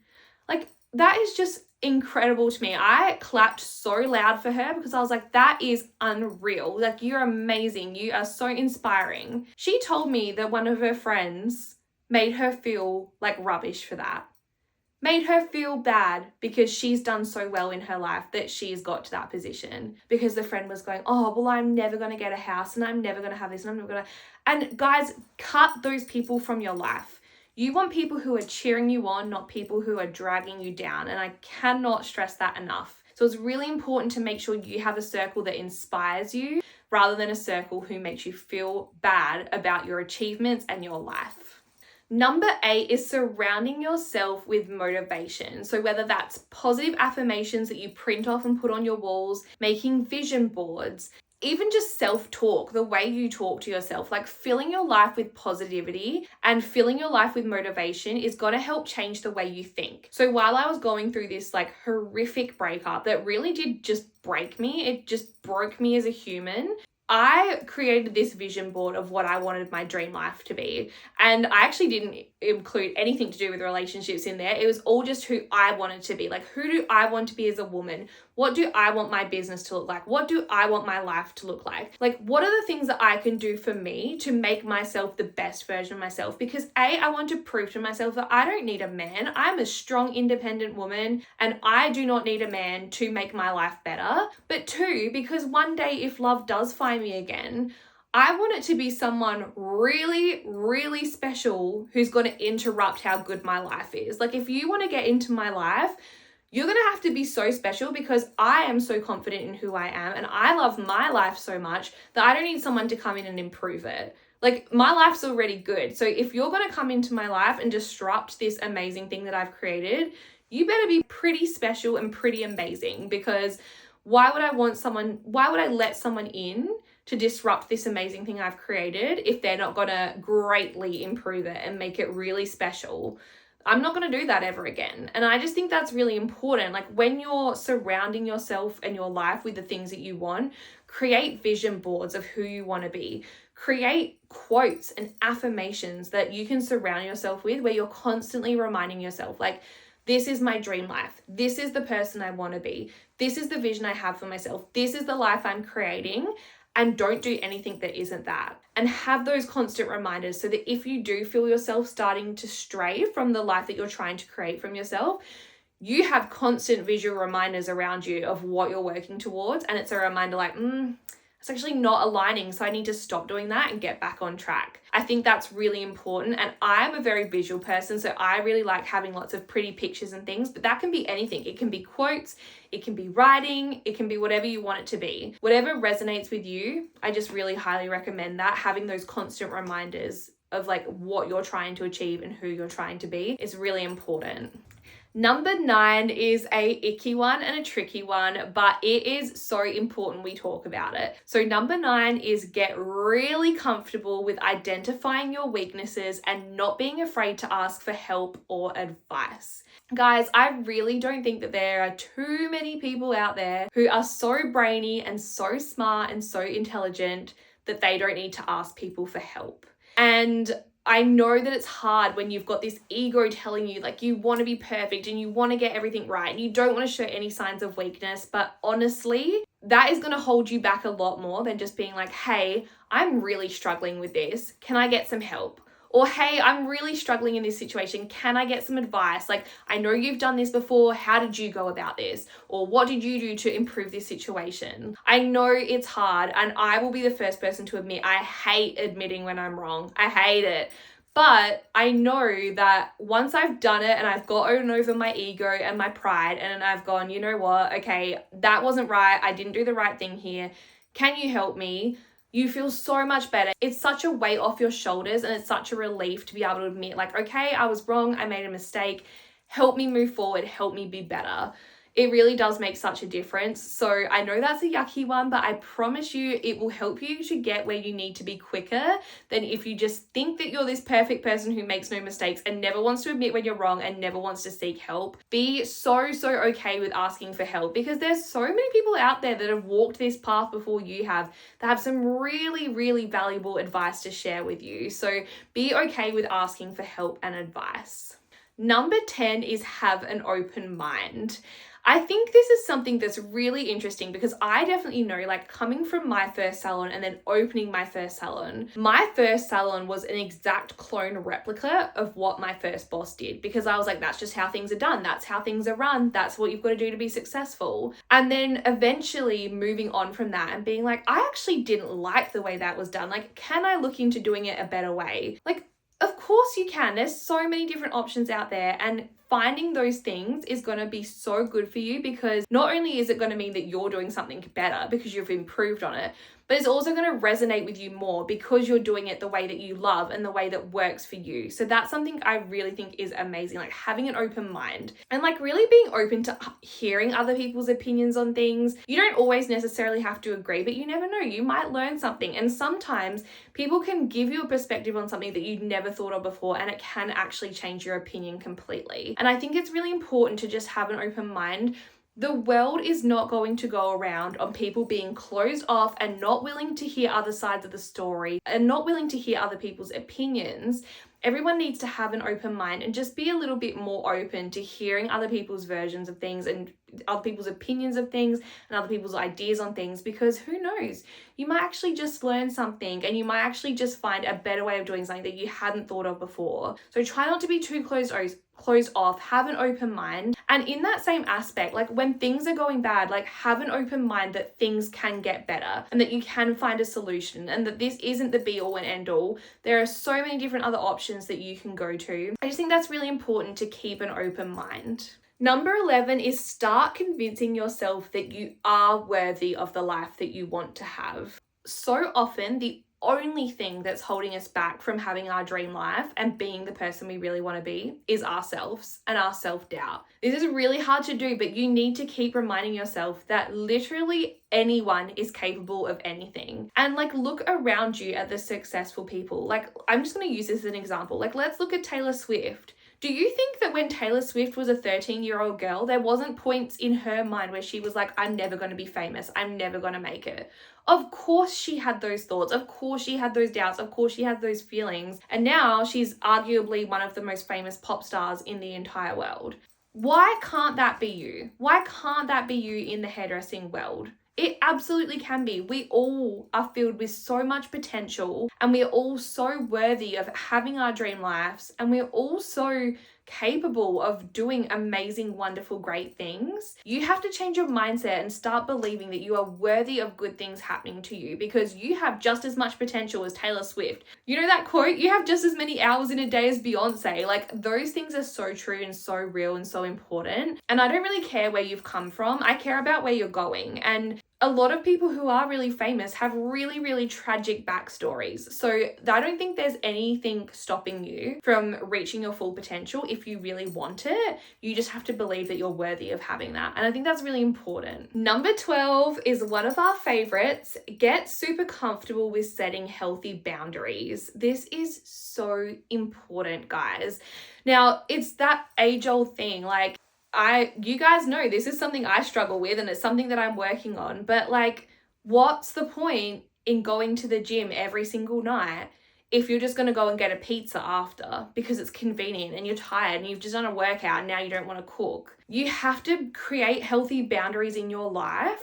Like, that is just incredible to me. I clapped so loud for her because I was like, that is unreal. Like, you're amazing. You are so inspiring. She told me that one of her friends made her feel like rubbish for that. Made her feel bad because she's done so well in her life that she's got to that position, because the friend was going, oh, well, I'm never going to get a house and I'm never going to have this and I'm never going to. And guys, cut those people from your life. You want people who are cheering you on, not people who are dragging you down. And I cannot stress that enough. So it's really important to make sure you have a circle that inspires you rather than a circle who makes you feel bad about your achievements and your life. Number 8 is surrounding yourself with motivation. So whether that's positive affirmations that you print off and put on your walls, making vision boards, even just self-talk, the way you talk to yourself, like filling your life with positivity and filling your life with motivation is going to help change the way you think. So while I was going through this like horrific breakup that really did just break me, it just broke me as a human, I created this vision board of what I wanted my dream life to be. And I actually didn't include anything to do with relationships in there. It was all just who I wanted to be. Like, who do I want to be as a woman? What do I want my business to look like? What do I want my life to look like? Like, what are the things that I can do for me to make myself the best version of myself? Because A, I want to prove to myself that I don't need a man. I'm a strong, independent woman and I do not need a man to make my life better. But 2, because one day if love does find me again, I want it to be someone really, really special who's going to interrupt how good my life is. Like, if you want to get into my life, you're going to have to be so special because I am so confident in who I am and I love my life so much that I don't need someone to come in and improve it. Like, my life's already good. So if you're going to come into my life and disrupt this amazing thing that I've created, you better be pretty special and pretty amazing, because why would I let someone in to disrupt this amazing thing I've created if they're not going to greatly improve it and make it really special? I'm not going to do that ever again. And I just think that's really important. Like, when you're surrounding yourself and your life with the things that you want, create vision boards of who you want to be. Create quotes and affirmations that you can surround yourself with, where you're constantly reminding yourself, like, this is my dream life. This is the person I want to be. This is the vision I have for myself. This is the life I'm creating. and don't do anything that isn't that. And have those constant reminders so that if you do feel yourself starting to stray from the life that you're trying to create from yourself, you have constant visual reminders around you of what you're working towards. And it's a reminder like, it's actually not aligning, so I need to stop doing that and get back on track. I think that's really important, and I'm a very visual person, so I really like having lots of pretty pictures and things, but that can be anything. It can be quotes, it can be writing, it can be whatever you want it to be. Whatever resonates with you, I just really highly recommend that. Having those constant reminders of like what you're trying to achieve and who you're trying to be is really important. Number 9 is a icky one and a tricky one, but it is so important we talk about it. So number 9 is get really comfortable with identifying your weaknesses and not being afraid to ask for help or advice. Guys, I really don't think that there are too many people out there who are so brainy and so smart and so intelligent that they don't need to ask people for help. And I know that it's hard when you've got this ego telling you like you want to be perfect and you want to get everything right and you don't want to show any signs of weakness. But honestly, that is going to hold you back a lot more than just being like, hey, I'm really struggling with this. Can I get some help? Or, hey, I'm really struggling in this situation. Can I get some advice? Like, I know you've done this before. How did you go about this? Or what did you do to improve this situation? I know it's hard, and I will be the first person to admit I hate admitting when I'm wrong. I hate it. But I know that once I've done it and I've gotten over my ego and my pride and I've gone, you know what? Okay, that wasn't right. I didn't do the right thing here. Can you help me? You feel so much better. It's such a weight off your shoulders and it's such a relief to be able to admit like, okay, I was wrong. I made a mistake. Help me move forward. Help me be better. It really does make such a difference. So I know that's a yucky one, but I promise you it will help you to get where you need to be quicker than if you just think that you're this perfect person who makes no mistakes and never wants to admit when you're wrong and never wants to seek help. Be so okay with asking for help because there's so many people out there that have walked this path before you have that have some really valuable advice to share with you. So be okay with asking for help and advice. Number 10 is have an open mind. I think this is something that's really interesting because I definitely know, like coming from my first salon and then opening my first salon was an exact clone replica of what my first boss did because I was like, that's just how things are done. That's how things are run. That's what you've got to do to be successful. And then eventually moving on from that and being like, I actually didn't like the way that was done. Like, can I look into doing it a better way? Like, of course you can. There's so many different options out there, and finding those things is going to be so good for you because not only is it going to mean that you're doing something better because you've improved on it, but it's also going to resonate with you more because you're doing it the way that you love and the way that works for you. So that's something I really think is amazing, like having an open mind and like really being open to hearing other people's opinions on things. You don't always necessarily have to agree, but you never know, you might learn something. And sometimes people can give you a perspective on something that you'd never thought of before, and it can actually change your opinion completely. And I think it's really important to just have an open mind. The world is not going to go around on people being closed off and not willing to hear other sides of the story and not willing to hear other people's opinions. Everyone needs to have an open mind and just be a little bit more open to hearing other people's versions of things and other people's opinions of things and other people's ideas on things, because who knows, you might actually just learn something and you might actually just find a better way of doing something that you hadn't thought of before. So try not to be too closed off, have an open mind. And in that same aspect, like when things are going bad, like have an open mind that things can get better and that you can find a solution and that this isn't the be all and end all. There are so many different other options that you can go to. I just think that's really important to keep an open mind. Number 11 is start convincing yourself that you are worthy of the life that you want to have. So often, the only thing that's holding us back from having our dream life and being the person we really want to be is ourselves and our self-doubt. This is really hard to do, but you need to keep reminding yourself that literally anyone is capable of anything. And like, look around you at the successful people. Like, I'm just going to use this as an example. Like, let's look at Taylor Swift. Do you think that when Taylor Swift was a 13-year-old girl, there wasn't points in her mind where she was like, I'm never going to be famous. I'm never going to make it? Of course she had those thoughts. Of course she had those doubts. Of course she had those feelings. And now she's arguably one of the most famous pop stars in the entire world. Why can't that be you? Why can't that be you in the hairdressing world? It absolutely can be. We all are filled with so much potential, and we're all so worthy of having our dream lives, and we're all so capable of doing amazing, wonderful, great things. You have to change your mindset and start believing that you are worthy of good things happening to you, because you have just as much potential as Taylor Swift. You know that quote, you have just as many hours in a day as Beyonce. Like, those things are so true and so real and so important. And I don't really care where you've come from. I care about where you're going. And a lot of people who are really famous have really, really tragic backstories. So I don't think there's anything stopping you from reaching your full potential if you really want it. You just have to believe that you're worthy of having that. And I think that's really important. Number 12 is one of our favorites. Get super comfortable with setting healthy boundaries. This is so important, guys. Now, it's that age-old thing, like, you guys know this is something I struggle with, and it's something that I'm working on, but like, what's the point in going to the gym every single night if you're just going to go and get a pizza after because it's convenient and you're tired and you've just done a workout and now you don't want to cook? You have to create healthy boundaries in your life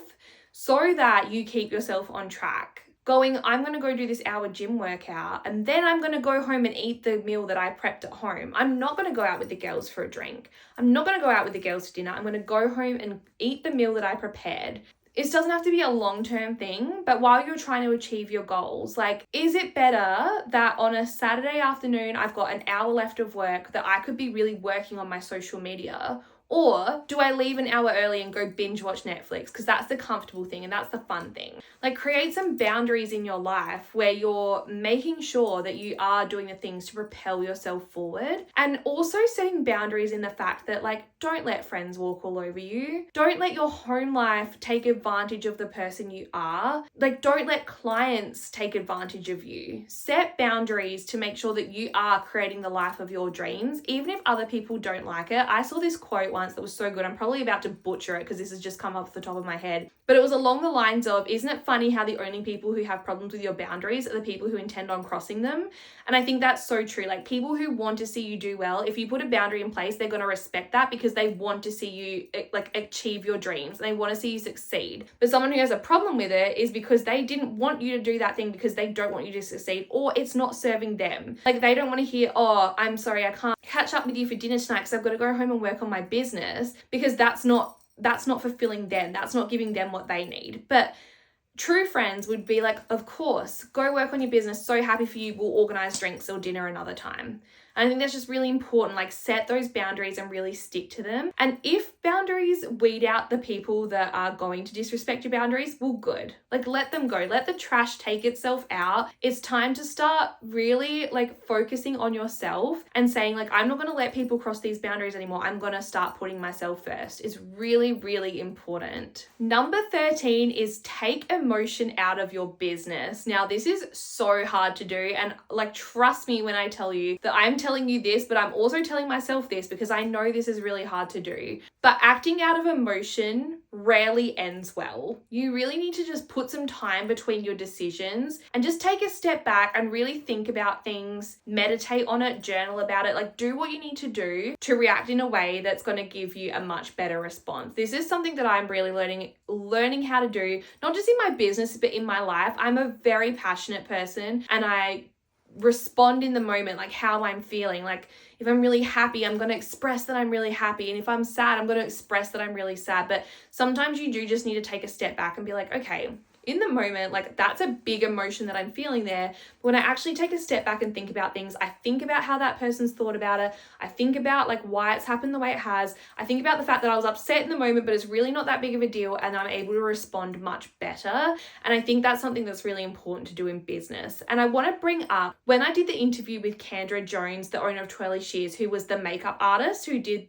so that you keep yourself on track. I'm going to go do this hour gym workout and then I'm going to go home and eat the meal that I prepped at home. I'm not going to go out with the girls for a drink. I'm not going to go out with the girls for dinner. I'm going to go home and eat the meal that I prepared. It doesn't have to be a long-term thing, but while you're trying to achieve your goals, like, is it better that on a Saturday afternoon, I've got an hour left of work that I could be really working on my social media? Or do I leave an hour early and go binge watch Netflix? Because that's the comfortable thing and that's the fun thing. Like, create some boundaries in your life where you're making sure that you are doing the things to propel yourself forward. And also setting boundaries in the fact that, like, don't let friends walk all over you. Don't let your home life take advantage of the person you are. Like, don't let clients take advantage of you. Set boundaries to make sure that you are creating the life of your dreams, even if other people don't like it. I saw this quote once that was so good. I'm probably about to butcher it because this has just come off the top of my head. But it was along the lines of, isn't it funny how the only people who have problems with your boundaries are the people who intend on crossing them? And I think that's so true. Like, people who want to see you do well, if you put a boundary in place, they're going to respect that because they want to see you like achieve your dreams and they want to see you succeed. But someone who has a problem with it is because they didn't want you to do that thing because they don't want you to succeed, or it's not serving them. Like, they don't want to hear, oh, I'm sorry, I can't catch up with you for dinner tonight because I've got to go home and work on my business, because that's not fulfilling them. That's not giving them what they need. But true friends would be like, of course, go work on your business. So happy for you. We'll organize drinks or dinner another time. And I think that's just really important. Like, set those boundaries and really stick to them. And if boundaries weed out the people that are going to disrespect your boundaries, well, good. Like, let them go. Let the trash take itself out. It's time to start really like focusing on yourself and saying, like, I'm not going to let people cross these boundaries anymore. I'm going to start putting myself first. It's really, really important. Number 13 is take emotion out of your business. Now, this is so hard to do. And like, trust me when I tell you that I'm telling you this, but I'm also telling myself this because I know this is really hard to do. But acting out of emotion rarely ends well. You really need to just put some time between your decisions and just take a step back and really think about things, meditate on it, journal about it, like, do what you need to do to react in a way that's going to give you a much better response. This is something that I'm really learning how to do, not just in my business, but in my life. I'm a very passionate person and I respond in the moment, like how I'm feeling. Like, if I'm really happy, I'm going to express that I'm really happy. And if I'm sad, I'm going to express that I'm really sad. But sometimes you do just need to take a step back and be like, okay, in the moment, like, that's a big emotion that I'm feeling there. But when I actually take a step back and think about things, I think about how that person's thought about it. I think about like why it's happened the way it has. I think about the fact that I was upset in the moment, but it's really not that big of a deal, and I'm able to respond much better. And I think that's something that's really important to do in business. And I want to bring up, when I did the interview with Kendra Jones, the owner of Twirly Shears, who was the makeup artist who did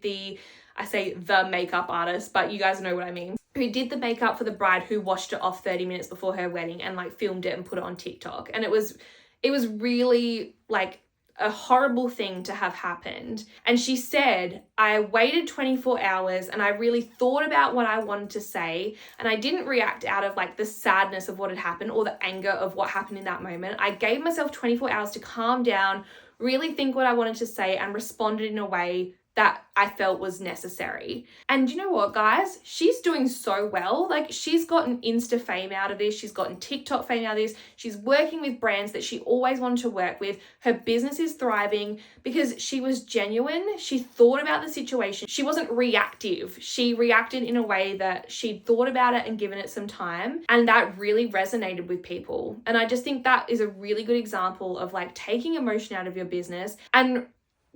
I say the makeup artist, but you guys know what I mean, who did the makeup for the bride, who washed it off 30 minutes before her wedding and like filmed it and put it on TikTok. And it was really like a horrible thing to have happened. And she said, I waited 24 hours and I really thought about what I wanted to say. And I didn't react out of like the sadness of what had happened or the anger of what happened in that moment. I gave myself 24 hours to calm down, really think what I wanted to say, and responded in a way that I felt was necessary. And you know what, guys? She's doing so well. Like, she's gotten Insta fame out of this. She's gotten TikTok fame out of this. She's working with brands that she always wanted to work with. Her business is thriving because she was genuine. She thought about the situation. She wasn't reactive. She reacted in a way that she'd thought about it and given it some time. And that really resonated with people. And I just think that is a really good example of like taking emotion out of your business and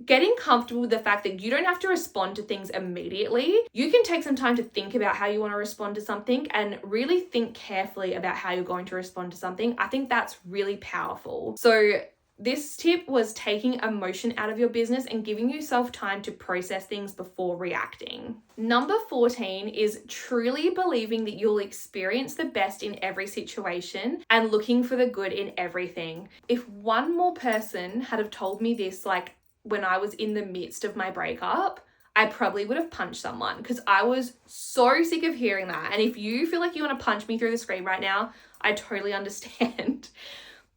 getting comfortable with the fact that you don't have to respond to things immediately. You can take some time to think about how you want to respond to something and really think carefully about how you're going to respond to something. I think that's really powerful. So this tip was taking emotion out of your business and giving yourself time to process things before reacting. Number 14 is truly believing that you'll experience the best in every situation and looking for the good in everything. If one more person had have told me this, like, when I was in the midst of my breakup, I probably would have punched someone because I was so sick of hearing that. And if you feel like you want to punch me through the screen right now, I totally understand.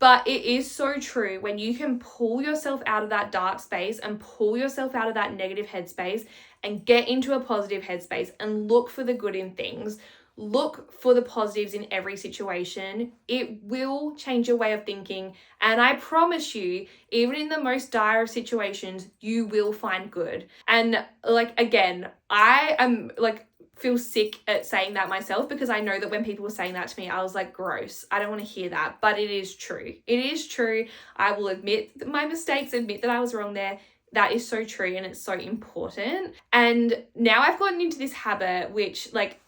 But it is so true when you can pull yourself out of that dark space and pull yourself out of that negative headspace and get into a positive headspace and look for the good in things. Look for the positives in every situation. It will change your way of thinking. And I promise you, even in the most dire of situations, you will find good. And like, again, I am like, feel sick at saying that myself because I know that when people were saying that to me, I was like, gross. I don't want to hear that. But it is true. It is true. I will admit my mistakes, admit that I was wrong there. That is so true and it's so important. And now I've gotten into this habit, which, like,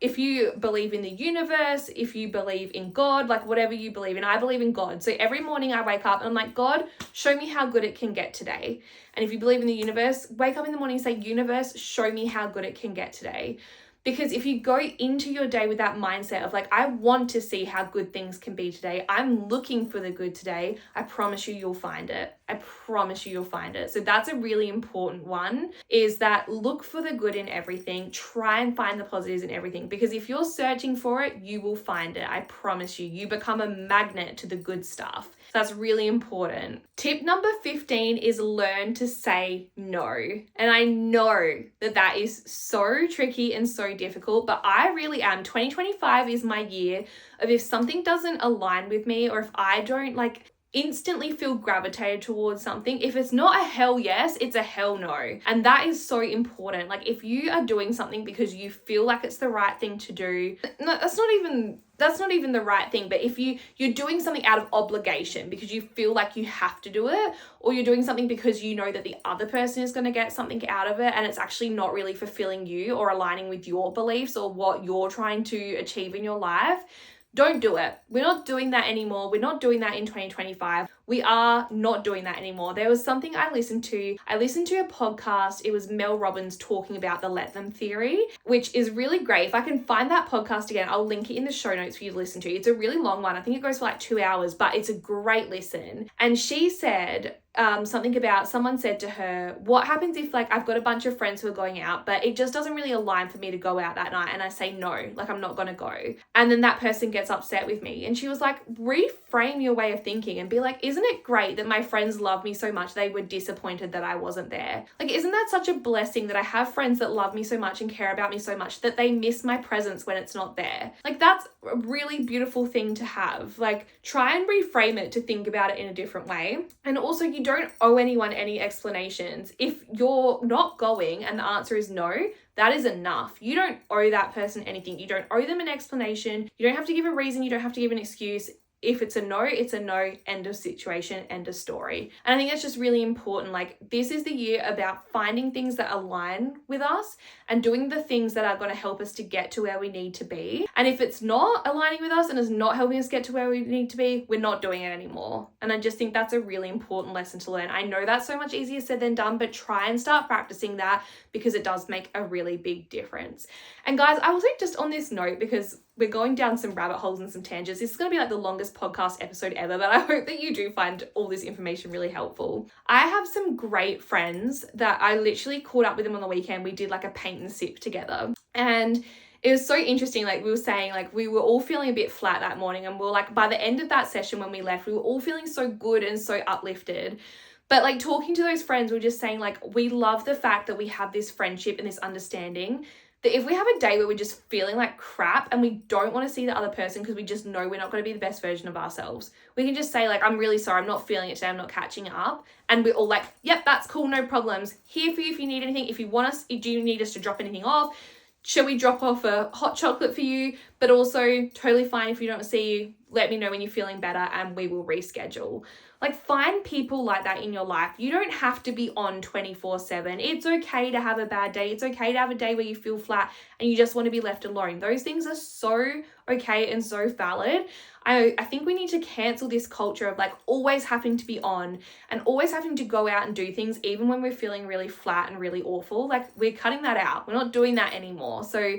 if you believe in the universe, if you believe in God, like whatever you believe in, I believe in God. So every morning I wake up and I'm like, God, show me how good it can get today. And if you believe in the universe, wake up in the morning and say, universe, show me how good it can get today. Because if you go into your day with that mindset of like, I want to see how good things can be today, I'm looking for the good today, I promise you, you'll find it. I promise you, you'll find it. So that's a really important one, is that look for the good in everything. Try and find the positives in everything. Because if you're searching for it, you will find it. I promise you, you become a magnet to the good stuff. So that's really important. Tip number 15 is learn to say no. And I know that that is so tricky and so difficult, but I really am. 2025 is my year of if something doesn't align with me or if I don't like instantly feel gravitated towards something, if it's not a hell yes, it's a hell no. And that is so important. Like if you are doing something because you feel like it's the right thing to do, no, that's not even the right thing. But if you're doing something out of obligation because you feel like you have to do it, or you're doing something because you know that the other person is going to get something out of it and it's actually not really fulfilling you or aligning with your beliefs or what you're trying to achieve in your life, don't do it. We're not doing that anymore. We're not doing that in 2025. We are not doing that anymore. There was something I listened to. I listened to a podcast. It was Mel Robbins talking about the let them theory, which is really great. If I can find that podcast again, I'll link it in the show notes for you to listen to. It's a really long one. I think it goes for like 2 hours, but it's a great listen. And she said, something about someone said to her, what happens if like I've got a bunch of friends who are going out, but it just doesn't really align for me to go out that night, and I say no, like I'm not going to go, and then that person gets upset with me. And she was like, reframe your way of thinking and be like, isn't it great that my friends love me so much they were disappointed that I wasn't there? Like, isn't that such a blessing that I have friends that love me so much and care about me so much that they miss my presence when it's not there? Like, that's a really beautiful thing to have. Like, try and reframe it to think about it in a different way. And also, you don't owe anyone any explanations. If you're not going and the answer is no, that is enough. You don't owe that person anything. You don't owe them an explanation. You don't have to give a reason. You don't have to give an excuse. If it's a no, it's a no, end of situation, end of story. And I think that's just really important. Like, this is the year about finding things that align with us and doing the things that are going to help us to get to where we need to be. And if it's not aligning with us and is not helping us get to where we need to be, we're not doing it anymore. And I just think that's a really important lesson to learn. I know that's so much easier said than done, but try and start practicing that because it does make a really big difference. And guys, I will say just on this note, because we're going down some rabbit holes and some tangents. This is going to be like the longest podcast episode ever, but I hope that you do find all this information really helpful. I have some great friends that I literally caught up with them on the weekend. We did like a paint and sip together. And it was so interesting. Like we were saying, like we were all feeling a bit flat that morning, and we were like, by the end of that session when we left, we were all feeling so good and so uplifted. But like talking to those friends, we're just saying like, we love the fact that we have this friendship and this understanding that if we have a day where we're just feeling like crap and we don't want to see the other person because we just know we're not going to be the best version of ourselves, we can just say like, I'm really sorry, I'm not feeling it today, I'm not catching up. And we're all like, yep, that's cool, no problems. Here for you if you need anything. If you want us, do you need us to drop anything off? Shall we drop off a hot chocolate for you? But also totally fine if we don't see you, let me know when you're feeling better and we will reschedule. Like find people like that in your life. You don't have to be on 24/7. It's okay to have a bad day. It's okay to have a day where you feel flat and you just want to be left alone. Those things are so okay and so valid. I think we need to cancel this culture of like always having to be on and always having to go out and do things even when we're feeling really flat and really awful. Like we're cutting that out. We're not doing that anymore. So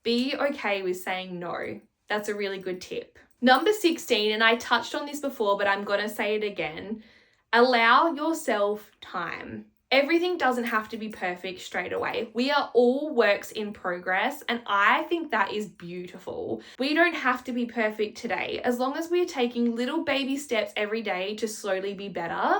be okay with saying no. That's a really good tip. Number 16, and I touched on this before, but I'm going to say it again. Allow yourself time. Everything doesn't have to be perfect straight away. We are all works in progress, and I think that is beautiful. We don't have to be perfect today. As long as we're taking little baby steps every day to slowly be better,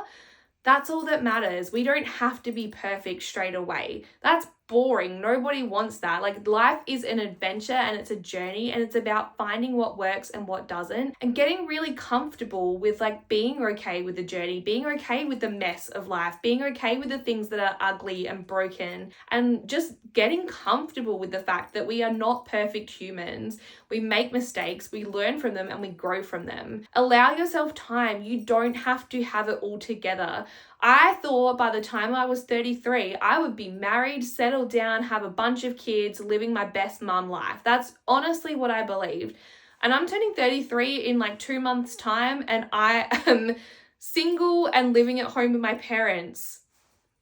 that's all that matters. We don't have to be perfect straight away. That's boring. Nobody wants that. Like life is an adventure and it's a journey, and it's about finding what works and what doesn't, and getting really comfortable with like being okay with the journey, being okay with the mess of life, being okay with the things that are ugly and broken, and just getting comfortable with the fact that we are not perfect humans. We make mistakes, we learn from them, and we grow from them. Allow yourself time. You don't have to have it all together. I thought by the time I was 33, I would be married, settled down, have a bunch of kids, living my best mum life. That's honestly what I believed. And I'm turning 33 in like 2 months' time, and I am single and living at home with my parents.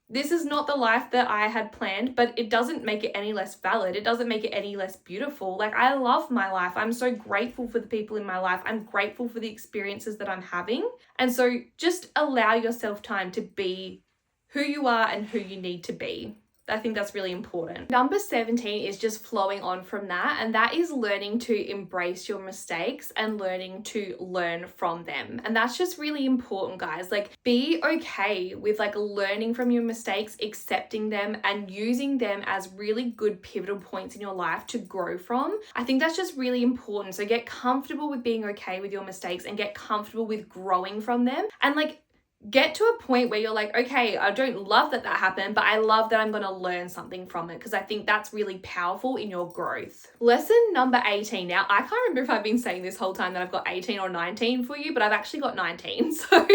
This is not the life that I had planned, but it doesn't make it any less valid. It doesn't make it any less beautiful. Like I love my life. I'm so grateful for the people in my life. I'm grateful for the experiences that I'm having. And so just allow yourself time to be who you are and who you need to be. I think that's really important. Number 17 is just flowing on from that, and that is learning to embrace your mistakes and learning to learn from them. And that's just really important, guys. Like be okay with like learning from your mistakes, accepting them, and using them as really good pivotal points in your life to grow from. I think that's just really important. So get comfortable with being okay with your mistakes and get comfortable with growing from them, and like get to a point where you're like, okay, I don't love that happened, but I love that I'm going to learn something from it, because I think that's really powerful in your growth. Lesson number 18. Now, I can't remember if I've been saying this whole time that I've got 18 or 19 for you, but I've actually got 19. So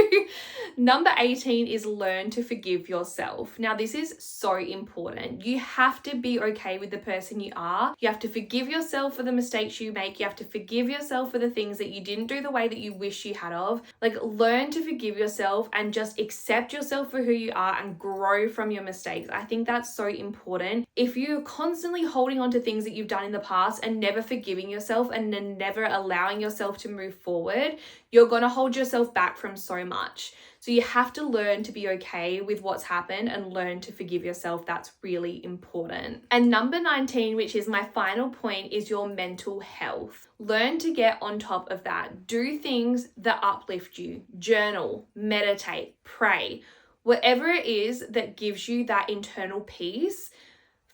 number 18 is learn to forgive yourself. Now, this is so important. You have to be okay with the person you are. You have to forgive yourself for the mistakes you make. You have to forgive yourself for the things that you didn't do the way that you wish you had of. Like learn to forgive yourself and just accept yourself for who you are and grow from your mistakes. I think that's so important. If you're constantly holding on to things that you've done in the past and never forgiving yourself and then never allowing yourself to move forward, you're going to hold yourself back from so much. So you have to learn to be okay with what's happened and learn to forgive yourself. That's really important. And number 19, which is my final point, is your mental health. Learn to get on top of that. Do things that uplift you. Journal, meditate, pray. Whatever it is that gives you that internal peace,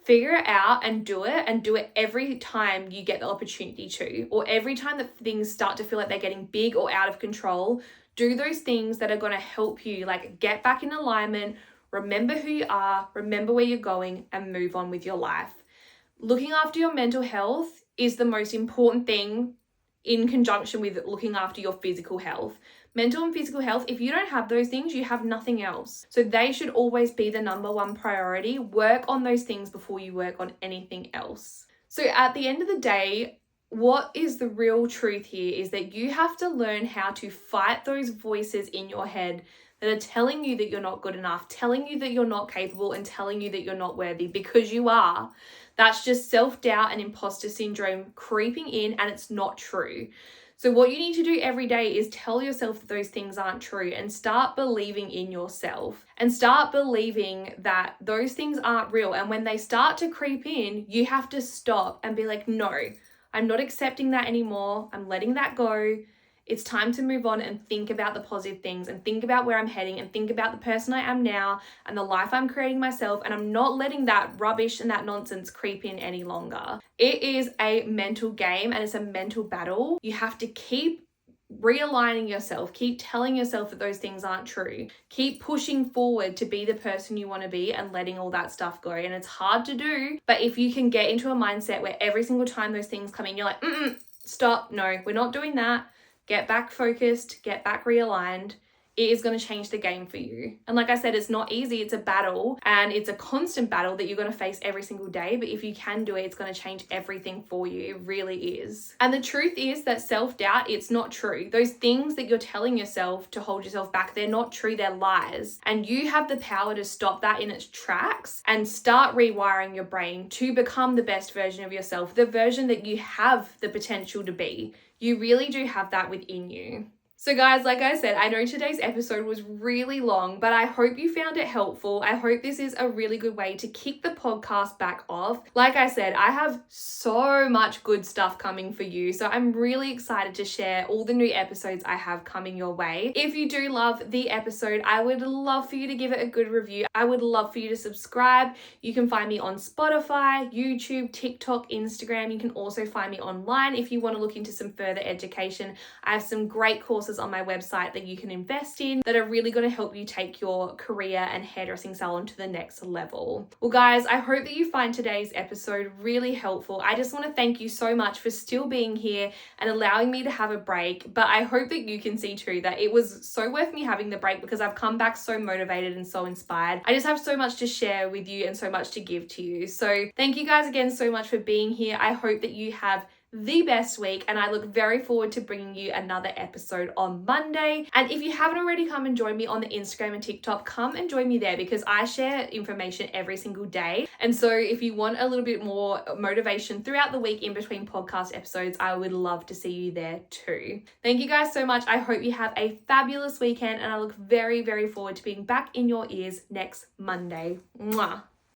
figure it out and do it every time you get the opportunity to, or every time that things start to feel like they're getting big or out of control. Do those things that are going to help you like get back in alignment, remember who you are, remember where you're going, and move on with your life. Looking after your mental health is the most important thing in conjunction with looking after your physical health. Mental and physical health, if you don't have those things, you have nothing else. So they should always be the number one priority. Work on those things before you work on anything else. So at the end of the day, what is the real truth here is that you have to learn how to fight those voices in your head that are telling you that you're not good enough, telling you that you're not capable, and telling you that you're not worthy, because you are. That's just self-doubt and imposter syndrome creeping in, and it's not true. So what you need to do every day is tell yourself that those things aren't true, and start believing in yourself and start believing that those things aren't real. And when they start to creep in, you have to stop and be like, no, I'm not accepting that anymore. I'm letting that go. It's time to move on and think about the positive things and think about where I'm heading and think about the person I am now and the life I'm creating myself. And I'm not letting that rubbish and that nonsense creep in any longer. It is a mental game and it's a mental battle. You have to keep realigning yourself, keep telling yourself that those things aren't true, keep pushing forward to be the person you want to be and letting all that stuff go. And it's hard to do, but if you can get into a mindset where every single time those things come in, you're like, stop, no, we're not doing that. Get back focused, get back realigned. It is going to change the game for you. And like I said, it's not easy. It's a battle and it's a constant battle that you're going to face every single day. But if you can do it, it's going to change everything for you. It really is. And the truth is that self-doubt, it's not true. Those things that you're telling yourself to hold yourself back, they're not true. They're lies. And you have the power to stop that in its tracks and start rewiring your brain to become the best version of yourself, the version that you have the potential to be. You really do have that within you. So guys, like I said, I know today's episode was really long, but I hope you found it helpful. I hope this is a really good way to kick the podcast back off. Like I said, I have so much good stuff coming for you. So I'm really excited to share all the new episodes I have coming your way. If you do love the episode, I would love for you to give it a good review. I would love for you to subscribe. You can find me on Spotify, YouTube, TikTok, Instagram. You can also find me online if you want to look into some further education. I have some great courses on my website that you can invest in that are really going to help you take your career and hairdressing salon to the next level. Well guys, I hope that you find today's episode really helpful. I just want to thank you so much for still being here and allowing me to have a break, but I hope that you can see too that it was so worth me having the break because I've come back so motivated and so inspired. I just have so much to share with you and so much to give to you. So thank you guys again so much for being here. I hope that you have the best week and I look very forward to bringing you another episode on Monday. And if you haven't already come and join me on the Instagram and TikTok, come and join me there because I share information every single day. And so if you want a little bit more motivation throughout the week in between podcast episodes, I would love to see you there too. Thank you guys so much. I hope you have a fabulous weekend and I look very, very forward to being back in your ears next Monday. Mwah.